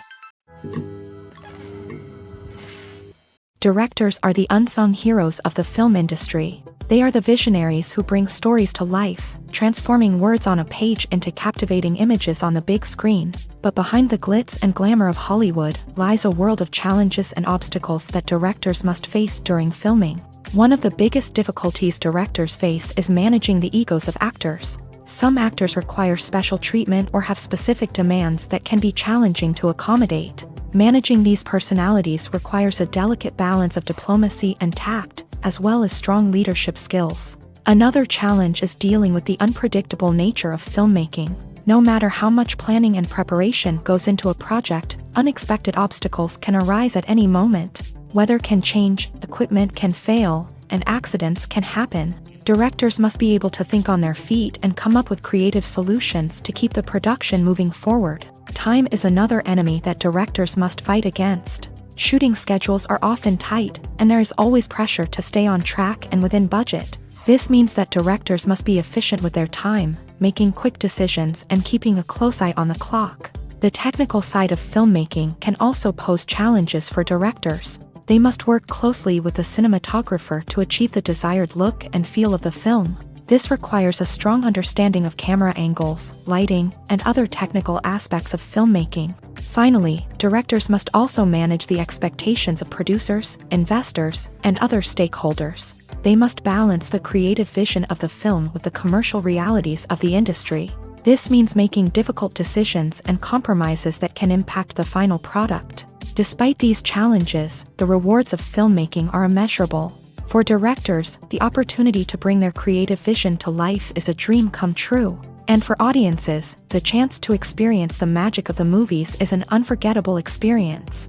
Directors are the unsung heroes of the film industry. They are the visionaries who bring stories to life, transforming words on a page into captivating images on the big screen. But behind the glitz and glamour of Hollywood lies a world of challenges and obstacles that directors must face during filming. One of the biggest difficulties directors face is managing the egos of actors. Some actors require special treatment or have specific demands that can be challenging to accommodate. Managing these personalities requires a delicate balance of diplomacy and tact, as well as strong leadership skills. Another challenge is dealing with the unpredictable nature of filmmaking. No matter how much planning and preparation goes into a project, unexpected obstacles can arise at any moment. Weather can change, equipment can fail, and accidents can happen. Directors must be able to think on their feet and come up with creative solutions to keep the production moving forward. Time is another enemy that directors must fight against. Shooting schedules are often tight, and there is always pressure to stay on track and within budget. This means that directors must be efficient with their time, making quick decisions and keeping a close eye on the clock. The technical side of filmmaking can also pose challenges for directors. They must work closely with the cinematographer to achieve the desired look and feel of the film. This requires a strong understanding of camera angles, lighting, and other technical aspects of filmmaking. Finally, directors must also manage the expectations of producers, investors, and other stakeholders. They must balance the creative vision of the film with the commercial realities of the industry. This means making difficult decisions and compromises that can impact the final product. Despite these challenges, the rewards of filmmaking are immeasurable. For directors, the opportunity to bring their creative vision to life is a dream come true. And for audiences, the chance to experience the magic of the movies is an unforgettable experience.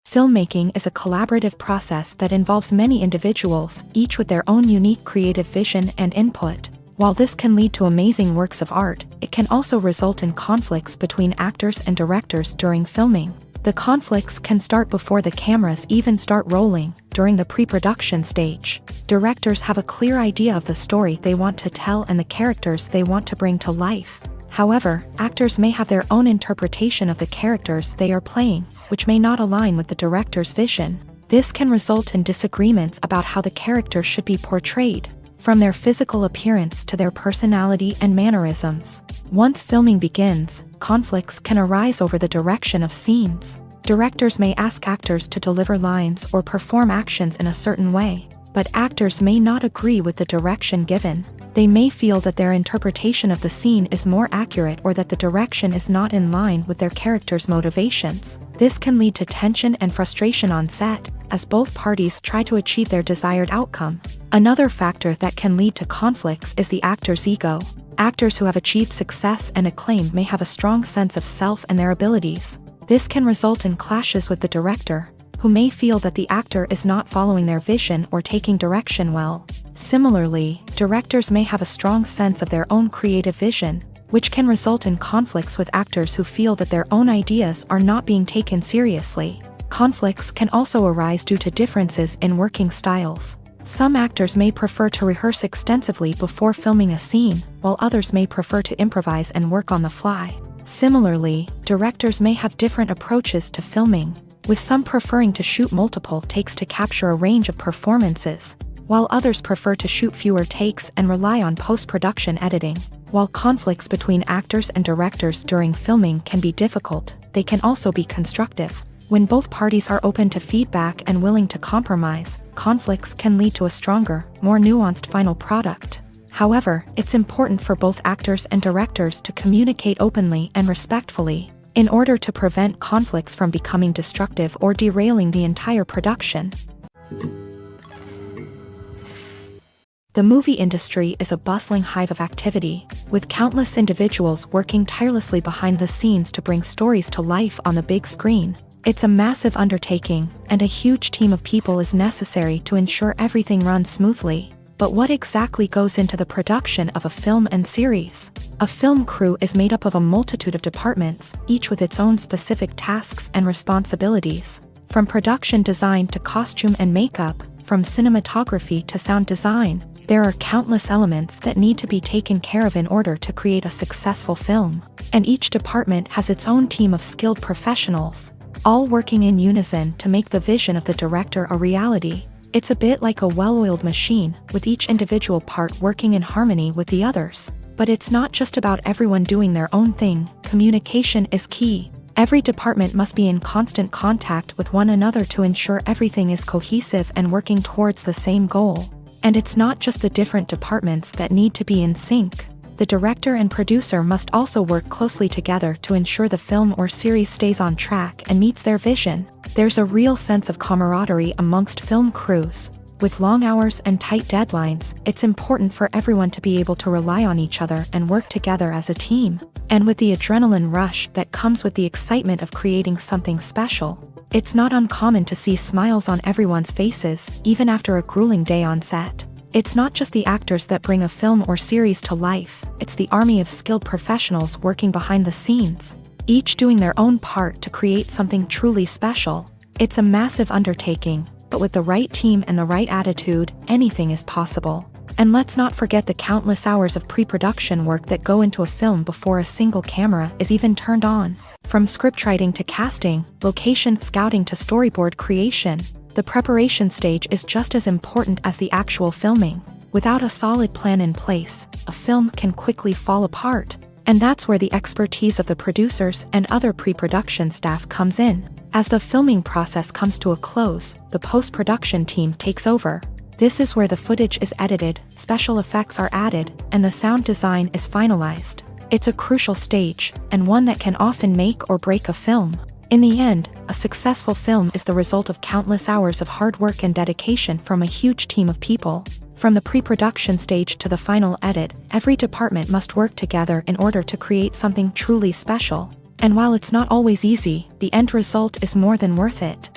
Filmmaking is a collaborative process that involves many individuals, each with their own unique creative vision and input. While this can lead to amazing works of art, it can also result in conflicts between actors and directors during filming. The conflicts can start before the cameras even start rolling, during the pre-production stage. Directors have a clear idea of the story they want to tell and the characters they want to bring to life. However, actors may have their own interpretation of the characters they are playing, which may not align with the director's vision. This can result in disagreements about how the character should be portrayed. from their physical appearance to their personality and mannerisms. Once filming begins, conflicts can arise over the direction of scenes. Directors may ask actors to deliver lines or perform actions in a certain way, but actors may not agree with the direction given. They may feel that their interpretation of the scene is more accurate or that the direction is not in line with their character's motivations. This can lead to tension and frustration on set, as both parties try to achieve their desired outcome. Another factor that can lead to conflicts is the actor's ego. Actors who have achieved success and acclaim may have a strong sense of self and their abilities. This can result in clashes with the director, who may feel that the actor is not following their vision or taking direction well. Similarly, directors may have a strong sense of their own creative vision, which can result in conflicts with actors who feel that their own ideas are not being taken seriously. Conflicts can also arise due to differences in working styles. Some actors may prefer to rehearse extensively before filming a scene, while others may prefer to improvise and work on the fly. Similarly, directors may have different approaches to filming, with some preferring to shoot multiple takes to capture a range of performances, while others prefer to shoot fewer takes and rely on post-production editing. While conflicts between actors and directors during filming can be difficult, they can also be constructive. When both parties are open to feedback and willing to compromise, conflicts can lead to a stronger, more nuanced final product. However, it's important for both actors and directors to communicate openly and respectfully, in order to prevent conflicts from becoming destructive or derailing the entire production. The movie industry is a bustling hive of activity, with countless individuals working tirelessly behind the scenes to bring stories to life on the big screen. It's a massive undertaking, and a huge team of people is necessary to ensure everything runs smoothly. But what exactly goes into the production of a film and series? A film crew is made up of a multitude of departments, each with its own specific tasks and responsibilities. From production design to costume and makeup, from cinematography to sound design, there are countless elements that need to be taken care of in order to create a successful film. And each department has its own team of skilled professionals, all working in unison to make the vision of the director a reality. It's a bit like a well-oiled machine, with each individual part working in harmony with the others. But it's not just about everyone doing their own thing. Communication is key. Every department must be in constant contact with one another to ensure everything is cohesive and working towards the same goal. And it's not just the different departments that need to be in sync. The director and producer must also work closely together to ensure the film or series stays on track and meets their vision. There's a real sense of camaraderie amongst film crews. With long hours and tight deadlines, it's important for everyone to be able to rely on each other and work together as a team. And with the adrenaline rush that comes with the excitement of creating something special, it's not uncommon to see smiles on everyone's faces, even after a grueling day on set. It's not just the actors that bring a film or series to life, it's the army of skilled professionals working behind the scenes, each doing their own part to create something truly special. It's a massive undertaking, but with the right team and the right attitude, anything is possible. And let's not forget the countless hours of pre-production work that go into a film before a single camera is even turned on. From scriptwriting to casting, location scouting to storyboard creation, the preparation stage is just as important as the actual filming. Without a solid plan in place, a film can quickly fall apart. And that's where the expertise of the producers and other pre-production staff comes in. As the filming process comes to a close, the post-production team takes over. This is where the footage is edited, special effects are added, and the sound design is finalized. It's a crucial stage, and one that can often make or break a film. In the end, a successful film is the result of countless hours of hard work and dedication from a huge team of people. From the pre-production stage to the final edit, every department must work together in order to create something truly special. And while it's not always easy, the end result is more than worth it.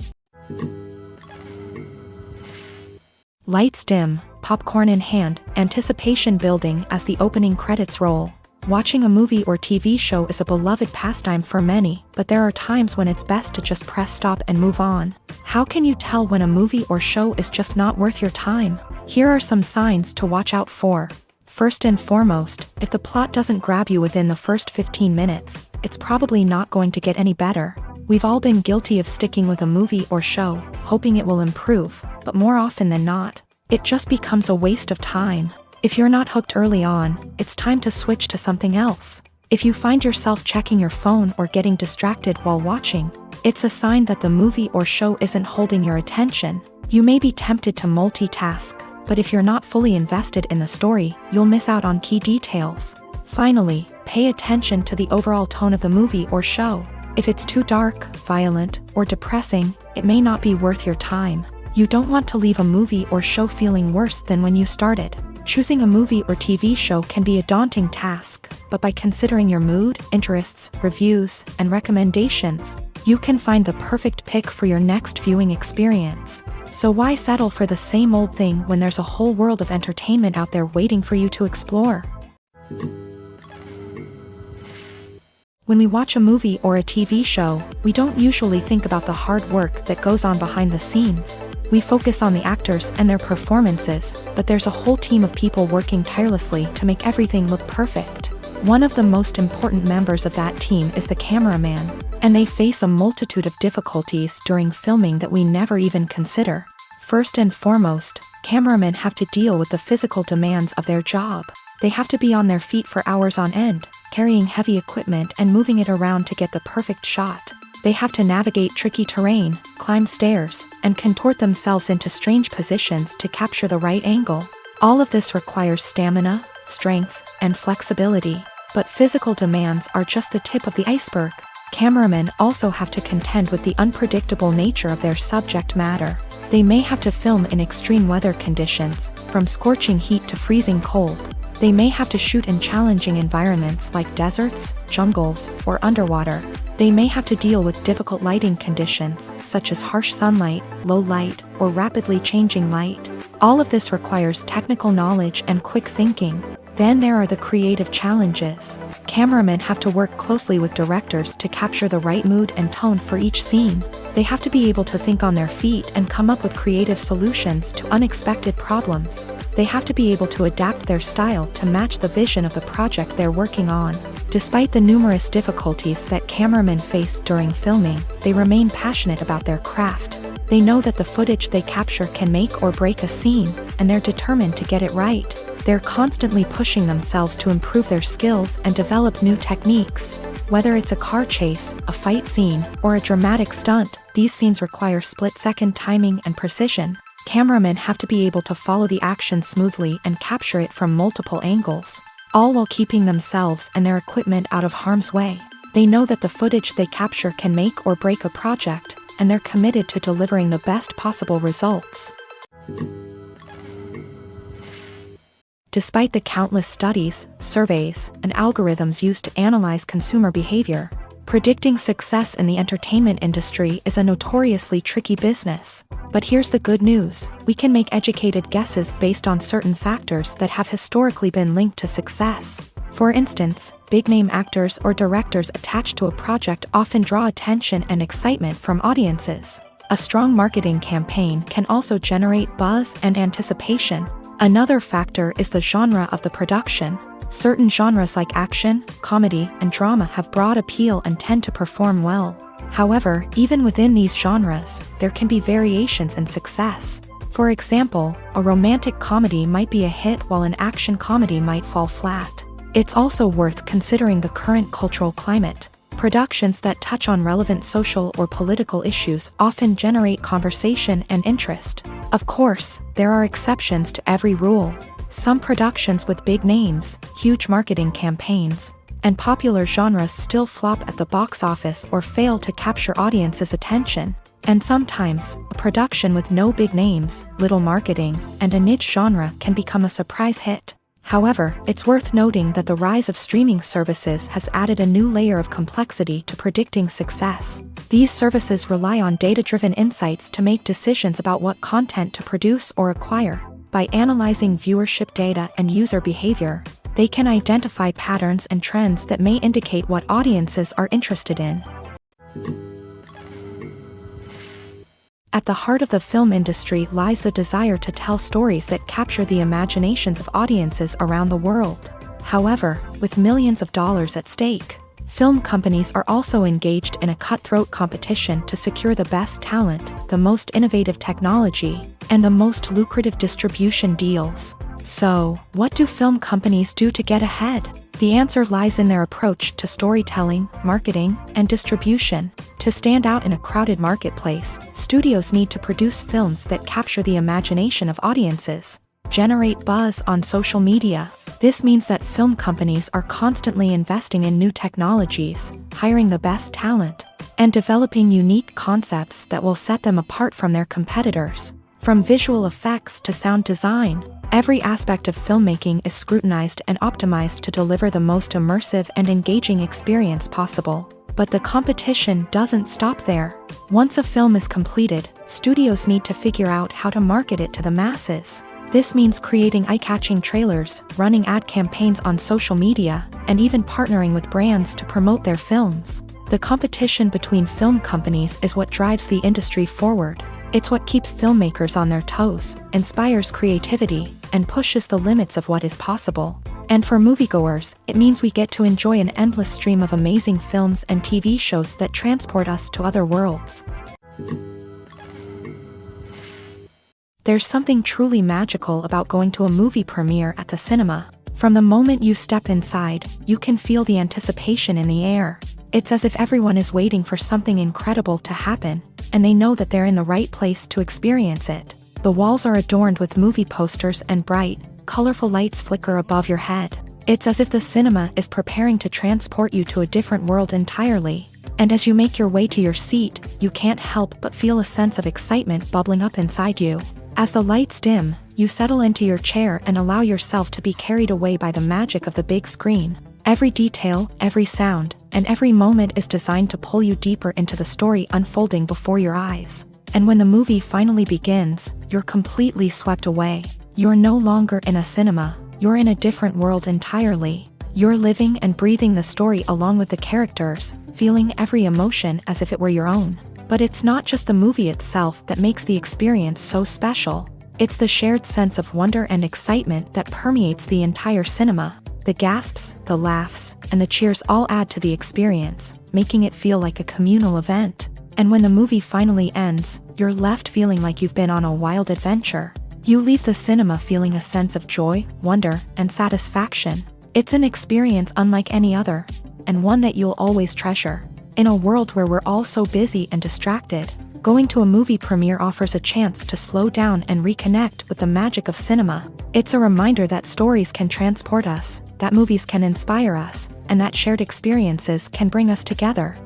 Lights dim, popcorn in hand, anticipation building as the opening credits roll. Watching a movie or TV show is a beloved pastime for many, but there are times when it's best to just press stop and move on. How can you tell when a movie or show is just not worth your time? Here are some signs to watch out for. First and foremost, if the plot doesn't grab you within the first 15 minutes, it's probably not going to get any better. We've all been guilty of sticking with a movie or show, hoping it will improve, but more often than not, It just becomes a waste of time. If you're not hooked early on, it's time to switch to something else. If you find yourself checking your phone or getting distracted while watching, it's a sign that the movie or show isn't holding your attention. You may be tempted to multitask, but if you're not fully invested in the story, you'll miss out on key details. Finally, pay attention to the overall tone of the movie or show. If it's too dark, violent, or depressing, it may not be worth your time. You don't want to leave a movie or show feeling worse than when you started. Choosing a movie or TV show can be a daunting task, but by considering your mood, interests, reviews, and recommendations, you can find the perfect pick for your next viewing experience. So why settle for the same old thing when there's a whole world of entertainment out there waiting for you to explore? When we watch a movie or a TV show, we don't usually think about the hard work that goes on behind the scenes. We focus on the actors and their performances, but there's a whole team of people working tirelessly to make everything look perfect. One of the most important members of that team is the cameraman, and they face a multitude of difficulties during filming that we never even consider. First and foremost, cameramen have to deal with the physical demands of their job. They have to be on their feet for hours on end, carrying heavy equipment and moving it around to get the perfect shot. They have to navigate tricky terrain, climb stairs, and contort themselves into strange positions to capture the right angle. All of this requires stamina, strength, and flexibility. But physical demands are just the tip of the iceberg. Cameramen also have to contend with the unpredictable nature of their subject matter. They may have to film in extreme weather conditions, from scorching heat to freezing cold. They may have to shoot in challenging environments like deserts, jungles, or underwater. They may have to deal with difficult lighting conditions, such as harsh sunlight, low light, or rapidly changing light. All of this requires technical knowledge and quick thinking. Then there are the creative challenges. Cameramen have to work closely with directors to capture the right mood and tone for each scene. They have to be able to think on their feet and come up with creative solutions to unexpected problems. They have to be able to adapt their style to match the vision of the project they're working on. Despite the numerous difficulties that cameramen face during filming, they remain passionate about their craft. They know that the footage they capture can make or break a scene, and they're determined to get it right. They're constantly pushing themselves to improve their skills and develop new techniques. Whether it's a car chase, a fight scene, or a dramatic stunt, these scenes require split-second timing and precision. Cameramen have to be able to follow the action smoothly and capture it from multiple angles, all while keeping themselves and their equipment out of harm's way. They know that the footage they capture can make or break a project, and they're committed to delivering the best possible results. Despite the countless studies, surveys, and algorithms used to analyze consumer behavior, predicting success in the entertainment industry is a notoriously tricky business. But here's the good news: we can make educated guesses based on certain factors that have historically been linked to success. For instance, big-name actors or directors attached to a project often draw attention and excitement from audiences. A strong marketing campaign can also generate buzz and anticipation. Another factor is the genre of the production. Certain genres like action, comedy, and drama have broad appeal and tend to perform well. However, even within these genres, there can be variations in success. For example, a romantic comedy might be a hit while an action comedy might fall flat. It's also worth considering the current cultural climate. Productions that touch on relevant social or political issues often generate conversation and interest. Of course, there are exceptions to every rule. Some productions with big names, huge marketing campaigns, and popular genres still flop at the box office or fail to capture audiences' attention. And sometimes, a production with no big names, little marketing, and a niche genre can become a surprise hit. However, it's worth noting that the rise of streaming services has added a new layer of complexity to predicting success. These services rely on data-driven insights to make decisions about what content to produce or acquire. By analyzing viewership data and user behavior, they can identify patterns and trends that may indicate what audiences are interested in. At the heart of the film industry lies the desire to tell stories that capture the imaginations of audiences around the world. However, with millions of dollars at stake, film companies are also engaged in a cutthroat competition to secure the best talent, the most innovative technology, and the most lucrative distribution deals. So, what do film companies do to get ahead? The answer lies in their approach to storytelling, marketing, and distribution. To stand out in a crowded marketplace, studios need to produce films that capture the imagination of audiences, generate buzz on social media. This means that film companies are constantly investing in new technologies, hiring the best talent, and developing unique concepts that will set them apart from their competitors. From visual effects to sound design, every aspect of filmmaking is scrutinized and optimized to deliver the most immersive and engaging experience possible. But the competition doesn't stop there. Once a film is completed, studios need to figure out how to market it to the masses. This means creating eye-catching trailers, running ad campaigns on social media, and even partnering with brands to promote their films. The competition between film companies is what drives the industry forward. It's what keeps filmmakers on their toes, inspires creativity, and pushes the limits of what is possible. And for moviegoers, it means we get to enjoy an endless stream of amazing films and TV shows that transport us to other worlds. There's something truly magical about going to a movie premiere at the cinema. From the moment you step inside, you can feel the anticipation in the air. It's as if everyone is waiting for something incredible to happen, and they know that they're in the right place to experience it. The walls are adorned with movie posters and bright, colorful lights flicker above your head. It's as if the cinema is preparing to transport you to a different world entirely. And as you make your way to your seat, you can't help but feel a sense of excitement bubbling up inside you. As the lights dim, you settle into your chair and allow yourself to be carried away by the magic of the big screen. Every detail, every sound, and every moment is designed to pull you deeper into the story unfolding before your eyes. And when the movie finally begins, you're completely swept away. You're no longer in a cinema, you're in a different world entirely. You're living and breathing the story along with the characters, feeling every emotion as if it were your own. But it's not just the movie itself that makes the experience so special. It's the shared sense of wonder and excitement that permeates the entire cinema. The gasps, the laughs, and the cheers all add to the experience, making it feel like a communal event. And when the movie finally ends, you're left feeling like you've been on a wild adventure. You leave the cinema feeling a sense of joy, wonder, and satisfaction. It's an experience unlike any other, and one that you'll always treasure. In a world where we're all so busy and distracted, going to a movie premiere offers a chance to slow down and reconnect with the magic of cinema. It's a reminder that stories can transport us, that movies can inspire us, and that shared experiences can bring us together.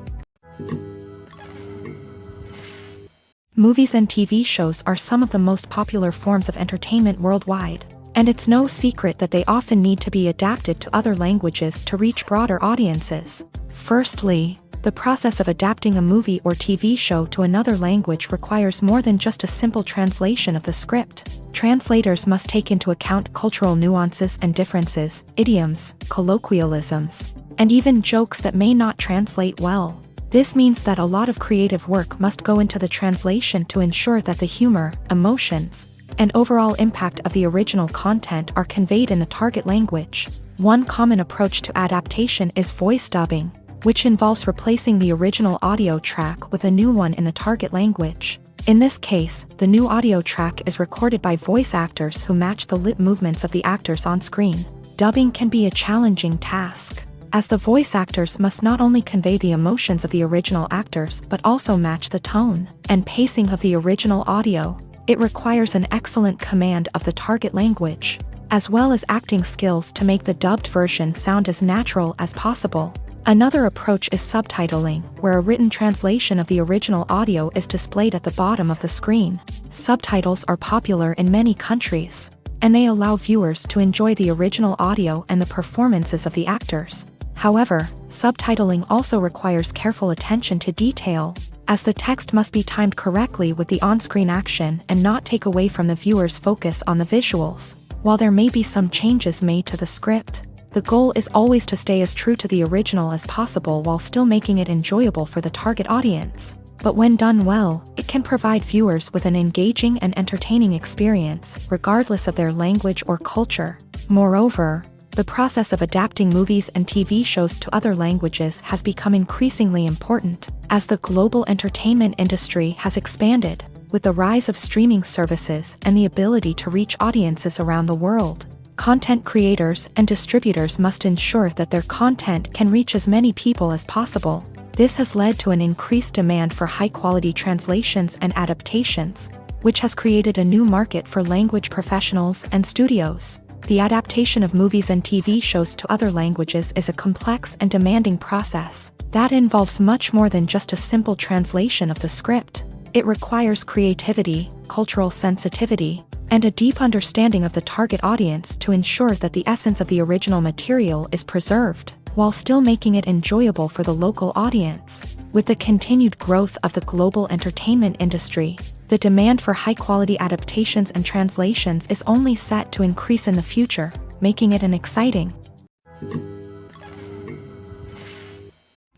Movies and TV shows are some of the most popular forms of entertainment worldwide, and it's no secret that they often need to be adapted to other languages to reach broader audiences. Firstly, the process of adapting a movie or TV show to another language requires more than just a simple translation of the script. Translators must take into account cultural nuances and differences, idioms, colloquialisms, and even jokes that may not translate well. This means that a lot of creative work must go into the translation to ensure that the humor, emotions, and overall impact of the original content are conveyed in the target language. One common approach to adaptation is voice dubbing, which involves replacing the original audio track with a new one in the target language. In this case, the new audio track is recorded by voice actors who match the lip movements of the actors on screen. Dubbing can be a challenging task, as the voice actors must not only convey the emotions of the original actors but also match the tone and pacing of the original audio. It requires an excellent command of the target language, as well as acting skills to make the dubbed version sound as natural as possible. Another approach is subtitling, where a written translation of the original audio is displayed at the bottom of the screen. Subtitles are popular in many countries, and they allow viewers to enjoy the original audio and the performances of the actors. However, subtitling also requires careful attention to detail, as the text must be timed correctly with the on-screen action and not take away from the viewer's focus on the visuals. While there may be some changes made to the script, the goal is always to stay as true to the original as possible while still making it enjoyable for the target audience. But when done well, it can provide viewers with an engaging and entertaining experience, regardless of their language or culture. Moreover, the process of adapting movies and TV shows to other languages has become increasingly important. As the global entertainment industry has expanded, With the rise of streaming services and the ability to reach audiences around the world, content creators and distributors must ensure that their content can reach as many people as possible. This has led to an increased demand for high-quality translations and adaptations, which has created a new market for language professionals and studios. The adaptation of movies and TV shows to other languages is a complex and demanding process that involves much more than just a simple translation of the script. It requires creativity, cultural sensitivity, and a deep understanding of the target audience to ensure that the essence of the original material is preserved, while still making it enjoyable for the local audience. With the continued growth of the global entertainment industry, the demand for high-quality adaptations and translations is only set to increase in the future, making it an exciting.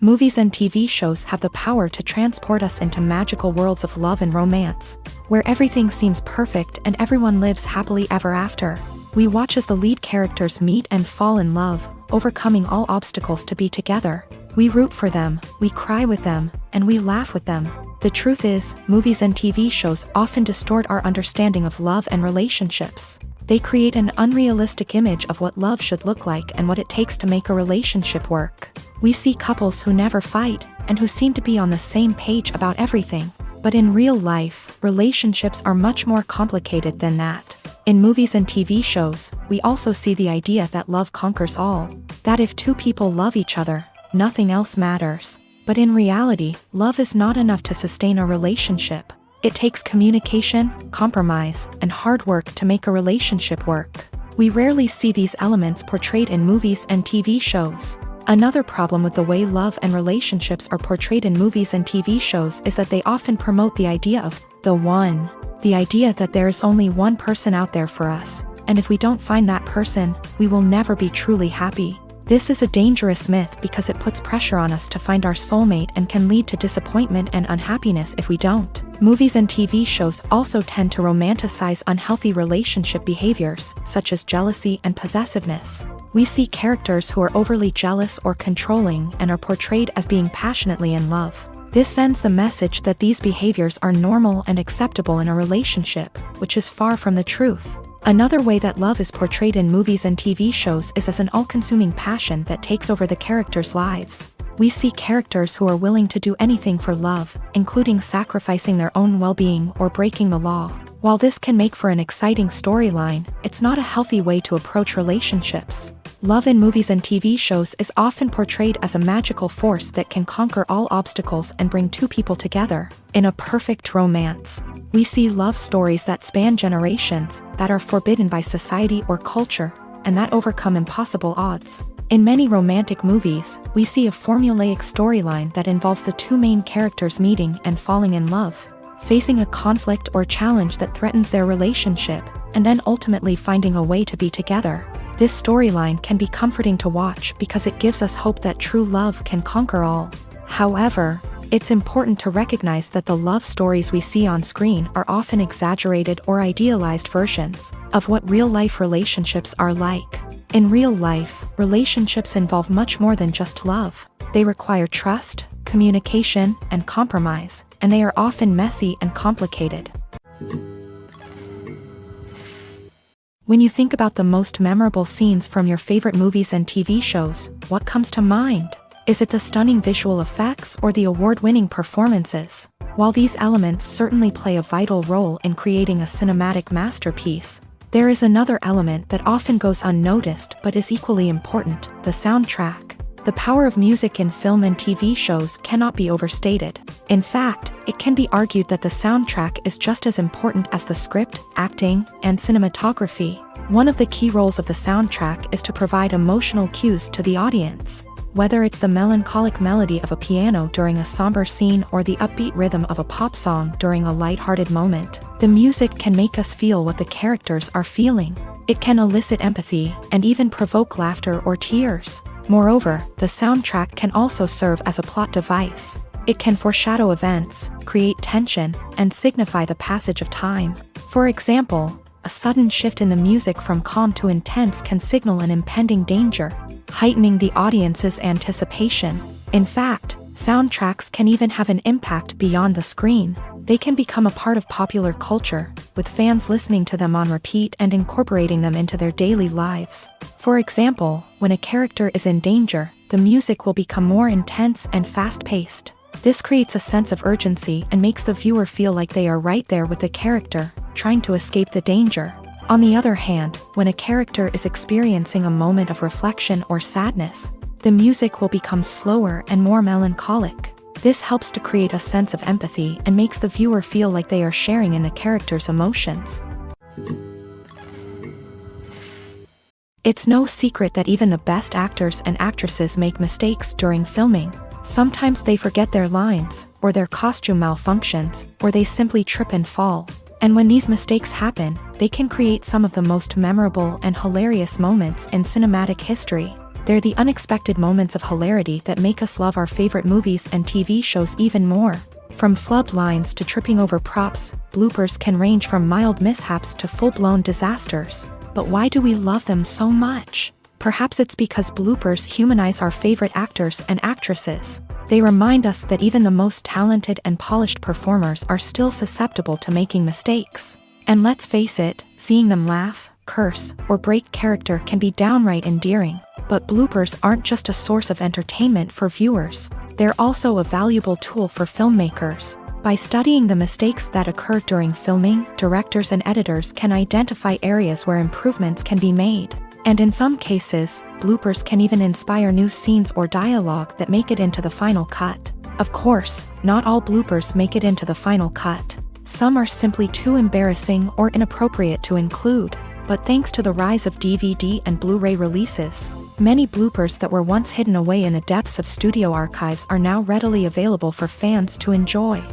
Movies and TV shows have the power to transport us into magical worlds of love and romance, where everything seems perfect and everyone lives happily ever after. We watch as the lead characters meet and fall in love, overcoming all obstacles to be together. We root for them, we cry with them, and we laugh with them. The truth is, movies and TV shows often distort our understanding of love and relationships. They create an unrealistic image of what love should look like and what it takes to make a relationship work. We see couples who never fight, and who seem to be on the same page about everything. But in real life, relationships are much more complicated than that. In movies and TV shows, we also see the idea that love conquers all. That if two people love each other, nothing else matters. But in reality, love is not enough to sustain a relationship. It takes communication, compromise, and hard work to make a relationship work. We rarely see these elements portrayed in movies and TV shows. Another problem with the way love and relationships are portrayed in movies and TV shows is that they often promote the idea of the one. The idea that there is only one person out there for us, and if we don't find that person, we will never be truly happy. This is a dangerous myth because it puts pressure on us to find our soulmate and can lead to disappointment and unhappiness if we don't. Movies and TV shows also tend to romanticize unhealthy relationship behaviors, such as jealousy and possessiveness. We see characters who are overly jealous or controlling and are portrayed as being passionately in love. This sends the message that these behaviors are normal and acceptable in a relationship, which is far from the truth. Another way that love is portrayed in movies and TV shows is as an all-consuming passion that takes over the characters' lives. We see characters who are willing to do anything for love, including sacrificing their own well-being or breaking the law. While this can make for an exciting storyline, it's not a healthy way to approach relationships. Love in movies and TV shows is often portrayed as a magical force that can conquer all obstacles and bring two people together in a perfect romance. We see love stories that span generations, that are forbidden by society or culture, and that overcome impossible odds. In many romantic movies, we see a formulaic storyline that involves the two main characters meeting and falling in love, facing a conflict or challenge that threatens their relationship, and then ultimately finding a way to be together. This storyline can be comforting to watch because it gives us hope that true love can conquer all. However, it's important to recognize that the love stories we see on screen are often exaggerated or idealized versions of what real-life relationships are like. In real life, relationships involve much more than just love. They require trust, communication, and compromise, and they are often messy and complicated. When you think about the most memorable scenes from your favorite movies and TV shows, what comes to mind? Is it the stunning visual effects or the award-winning performances? While these elements certainly play a vital role in creating a cinematic masterpiece, there is another element that often goes unnoticed but is equally important: the soundtrack. The power of music in film and TV shows cannot be overstated. In fact, it can be argued that the soundtrack is just as important as the script, acting, and cinematography. One of the key roles of the soundtrack is to provide emotional cues to the audience. Whether it's the melancholic melody of a piano during a somber scene or the upbeat rhythm of a pop song during a lighthearted moment, the music can make us feel what the characters are feeling. It can elicit empathy and even provoke laughter or tears. Moreover, the soundtrack can also serve as a plot device. It can foreshadow events, create tension, and signify the passage of time. For example, a sudden shift in the music from calm to intense can signal an impending danger, heightening the audience's anticipation. In fact, soundtracks can even have an impact beyond the screen. They can become a part of popular culture, with fans listening to them on repeat and incorporating them into their daily lives. For example, when a character is in danger, the music will become more intense and fast-paced. This creates a sense of urgency and makes the viewer feel like they are right there with the character, trying to escape the danger. On the other hand, when a character is experiencing a moment of reflection or sadness, the music will become slower and more melancholic. This helps to create a sense of empathy and makes the viewer feel like they are sharing in the character's emotions. It's no secret that even the best actors and actresses make mistakes during filming. Sometimes they forget their lines, or their costume malfunctions, or they simply trip and fall. And when these mistakes happen, they can create some of the most memorable and hilarious moments in cinematic history. They're the unexpected moments of hilarity that make us love our favorite movies and TV shows even more. From flubbed lines to tripping over props, bloopers can range from mild mishaps to full-blown disasters. But why do we love them so much? Perhaps it's because bloopers humanize our favorite actors and actresses. They remind us that even the most talented and polished performers are still susceptible to making mistakes. And let's face it, seeing them laugh, curse, or break character can be downright endearing. But bloopers aren't just a source of entertainment for viewers. They're also a valuable tool for filmmakers. By studying the mistakes that occur during filming, directors and editors can identify areas where improvements can be made. And in some cases, bloopers can even inspire new scenes or dialogue that make it into the final cut. Of course, not all bloopers make it into the final cut. Some are simply too embarrassing or inappropriate to include. But thanks to the rise of DVD and Blu-ray releases, many bloopers that were once hidden away in the depths of studio archives are now readily available for fans to enjoy.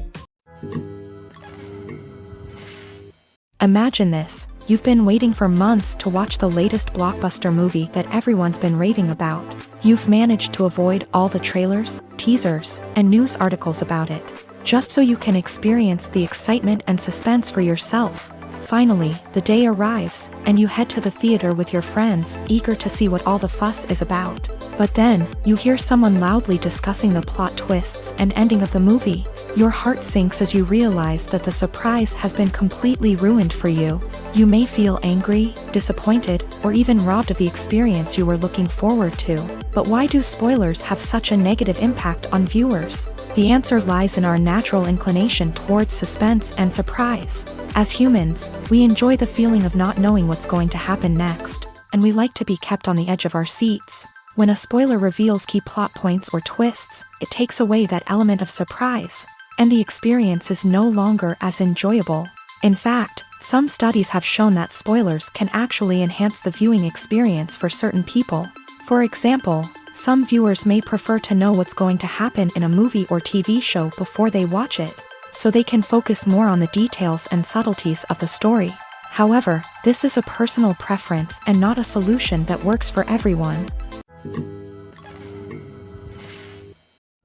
Imagine this. You've been waiting for months to watch the latest blockbuster movie that everyone's been raving about. You've managed to avoid all the trailers, teasers, and news articles about it, just so you can experience the excitement and suspense for yourself. Finally, the day arrives, and you head to the theater with your friends, eager to see what all the fuss is about. But then, you hear someone loudly discussing the plot twists and ending of the movie. Your heart sinks as you realize that the surprise has been completely ruined for you. You may feel angry, disappointed, or even robbed of the experience you were looking forward to. But why do spoilers have such a negative impact on viewers? The answer lies in our natural inclination towards suspense and surprise. As humans, we enjoy the feeling of not knowing what's going to happen next, and we like to be kept on the edge of our seats. When a spoiler reveals key plot points or twists, it takes away that element of surprise, and the experience is no longer as enjoyable. In fact, some studies have shown that spoilers can actually enhance the viewing experience for certain people. For example, some viewers may prefer to know what's going to happen in a movie or TV show before they watch it, so they can focus more on the details and subtleties of the story. However, this is a personal preference and not a solution that works for everyone.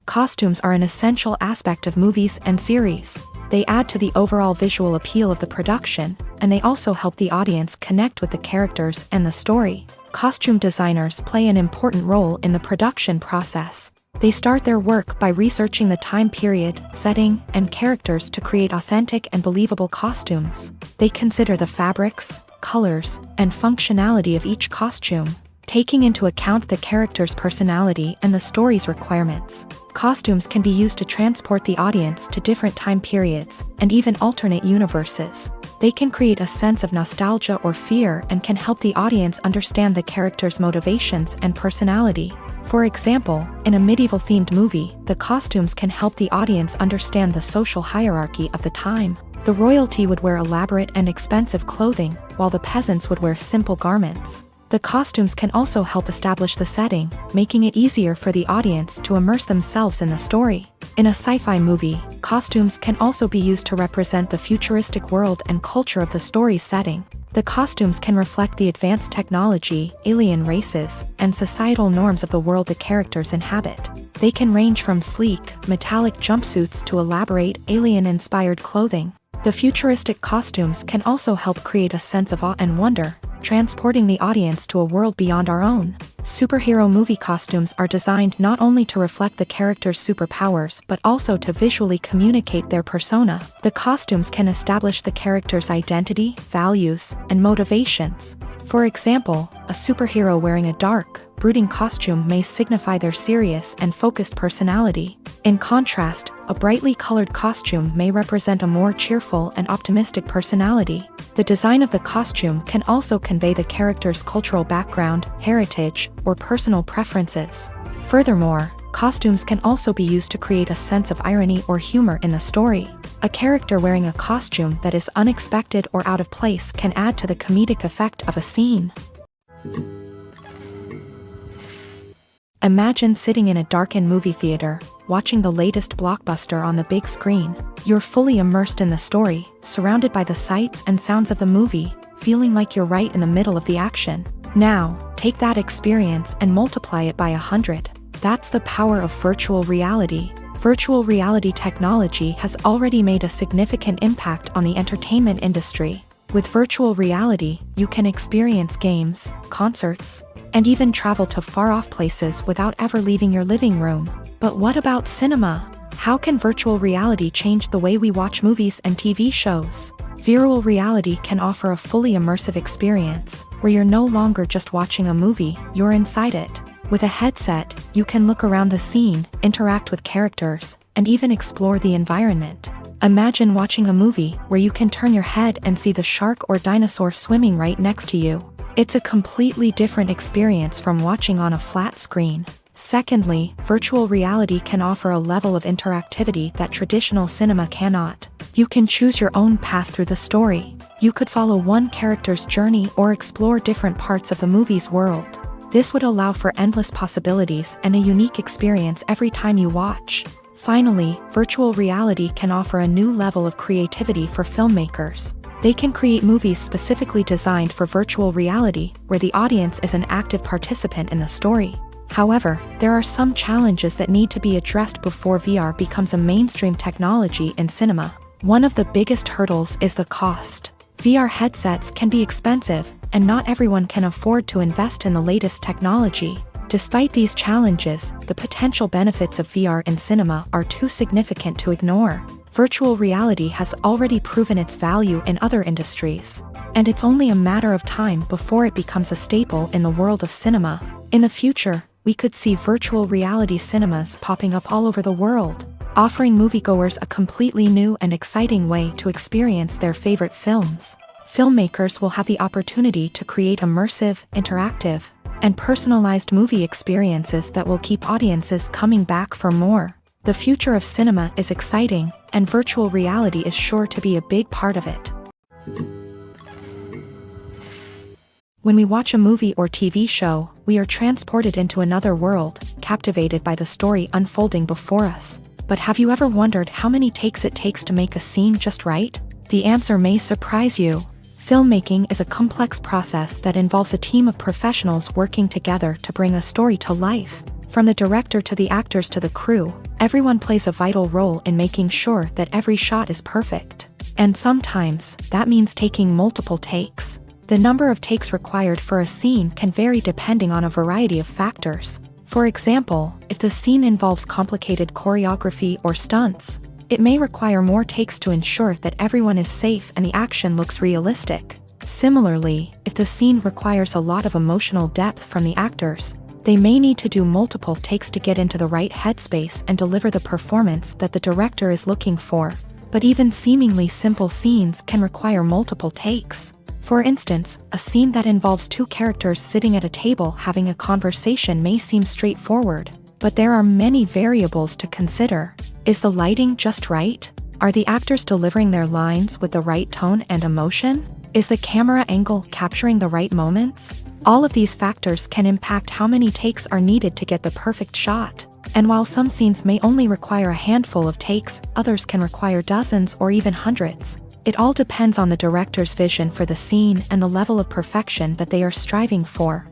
Costumes are an essential aspect of movies and series. They add to the overall visual appeal of the production, and they also help the audience connect with the characters and the story. Costume designers play an important role in the production process. They start their work by researching the time period, setting, and characters to create authentic and believable costumes. They consider the fabrics, colors, and functionality of each costume, taking into account the character's personality and the story's requirements. Costumes can be used to transport the audience to different time periods and even alternate universes. They can create a sense of nostalgia or fear and can help the audience understand the character's motivations and personality. For example, in a medieval-themed movie, the costumes can help the audience understand the social hierarchy of the time. The royalty would wear elaborate and expensive clothing, while the peasants would wear simple garments. The costumes can also help establish the setting, making it easier for the audience to immerse themselves in the story. In a sci-fi movie, costumes can also be used to represent the futuristic world and culture of the story's setting. The costumes can reflect the advanced technology, alien races, and societal norms of the world the characters inhabit. They can range from sleek, metallic jumpsuits to elaborate, alien-inspired clothing. The futuristic costumes can also help create a sense of awe and wonder. transporting the audience to a world beyond our own. Superhero movie costumes are designed not only to reflect the character's superpowers but also to visually communicate their persona. The costumes can establish the character's identity, values, and motivations. For example, a superhero wearing a dark, brooding costume may signify their serious and focused personality. In contrast, a brightly colored costume may represent a more cheerful and optimistic personality. The design of the costume can also convey the character's cultural background, heritage, or personal preferences. Furthermore, costumes can also be used to create a sense of irony or humor in the story. A character wearing a costume that is unexpected or out of place can add to the comedic effect of a scene. Imagine sitting in a darkened movie theater, watching the latest blockbuster on the big screen. You're fully immersed in the story, surrounded by the sights and sounds of the movie, feeling like you're right in the middle of the action. Now, take that experience and multiply it by 100. That's the power of virtual reality. Virtual reality technology has already made a significant impact on the entertainment industry. With virtual reality, you can experience games, concerts, and even travel to far-off places without ever leaving your living room. But what about cinema? How can virtual reality change the way we watch movies and TV shows? Virtual reality can offer a fully immersive experience, where you're no longer just watching a movie, you're inside it. With a headset, you can look around the scene, interact with characters, and even explore the environment. Imagine watching a movie where you can turn your head and see the shark or dinosaur swimming right next to you. It's a completely different experience from watching on a flat screen. Secondly, virtual reality can offer a level of interactivity that traditional cinema cannot. You can choose your own path through the story. You could follow one character's journey or explore different parts of the movie's world. This would allow for endless possibilities and a unique experience every time you watch. Finally, virtual reality can offer a new level of creativity for filmmakers. They can create movies specifically designed for virtual reality, where the audience is an active participant in the story. However, there are some challenges that need to be addressed before VR becomes a mainstream technology in cinema. One of the biggest hurdles is the cost. VR headsets can be expensive, and not everyone can afford to invest in the latest technology. Despite these challenges, the potential benefits of VR in cinema are too significant to ignore. Virtual reality has already proven its value in other industries, and it's only a matter of time before it becomes a staple in the world of cinema. In the future, we could see virtual reality cinemas popping up all over the world, offering moviegoers a completely new and exciting way to experience their favorite films. Filmmakers will have the opportunity to create immersive, interactive, and personalized movie experiences that will keep audiences coming back for more. The future of cinema is exciting, and virtual reality is sure to be a big part of it. When we watch a movie or TV show, we are transported into another world, captivated by the story unfolding before us. But have you ever wondered how many takes it takes to make a scene just right? The answer may surprise you. Filmmaking is a complex process that involves a team of professionals working together to bring a story to life. From the director to the actors to the crew, everyone plays a vital role in making sure that every shot is perfect. And sometimes, that means taking multiple takes. The number of takes required for a scene can vary depending on a variety of factors. For example, if the scene involves complicated choreography or stunts, it may require more takes to ensure that everyone is safe and the action looks realistic. Similarly, if the scene requires a lot of emotional depth from the actors, they may need to do multiple takes to get into the right headspace and deliver the performance that the director is looking for. But even seemingly simple scenes can require multiple takes. For instance, a scene that involves two characters sitting at a table having a conversation may seem straightforward, but there are many variables to consider. Is the lighting just right? Are the actors delivering their lines with the right tone and emotion? Is the camera angle capturing the right moments? All of these factors can impact how many takes are needed to get the perfect shot. And while some scenes may only require a handful of takes, others can require dozens or even hundreds. It all depends on the director's vision for the scene and the level of perfection that they are striving for.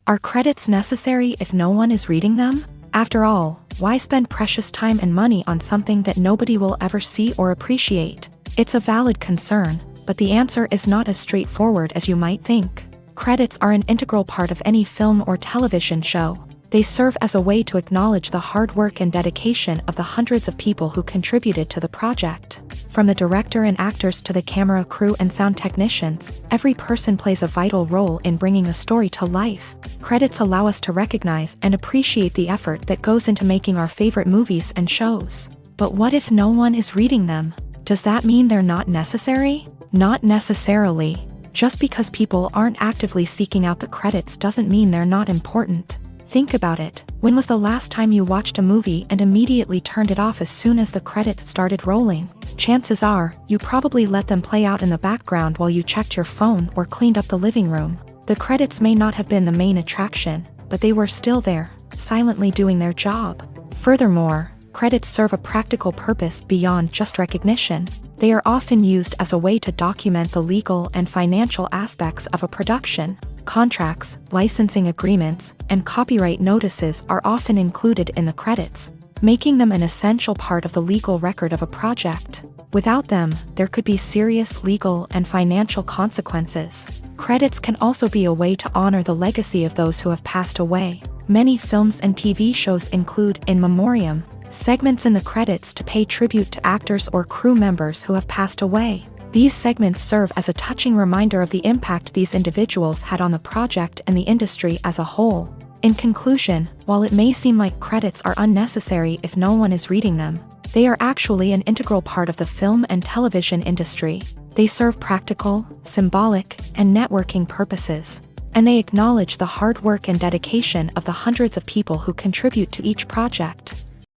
Are credits necessary if no one is reading them? After all, why spend precious time and money on something that nobody will ever see or appreciate? It's a valid concern, But the answer is not as straightforward as you might think. Credits are an integral part of any film or television show. They serve as a way to acknowledge the hard work and dedication of the hundreds of people who contributed to the project. From the director and actors to the camera crew and sound technicians, every person plays a vital role in bringing a story to life. Credits allow us to recognize and appreciate the effort that goes into making our favorite movies and shows. But what if no one is reading them? Does that mean they're not necessary? Not necessarily. Just because people aren't actively seeking out the credits doesn't mean they're not important. Think about it. When was the last time you watched a movie and immediately turned it off as soon as the credits started rolling? Chances are, you probably let them play out in the background while you checked your phone or cleaned up the living room. The credits may not have been the main attraction, but they were still there, silently doing their job. Furthermore, credits serve a practical purpose beyond just recognition. They are often used as a way to document the legal and financial aspects of a production. Contracts, licensing agreements, and copyright notices are often included in the credits, making them an essential part of the legal record of a project. Without them, there could be serious legal and financial consequences. Credits can also be a way to honor the legacy of those who have passed away. Many films and TV shows include in memoriam segments in the credits to pay tribute to actors or crew members who have passed away. These segments serve as a touching reminder of the impact these individuals had on the project and the industry as a whole. In conclusion, while it may seem like credits are unnecessary if no one is reading them, they are actually an integral part of the film and television industry. They serve practical, symbolic, and networking purposes, and they acknowledge the hard work and dedication of the hundreds of people who contribute to each project.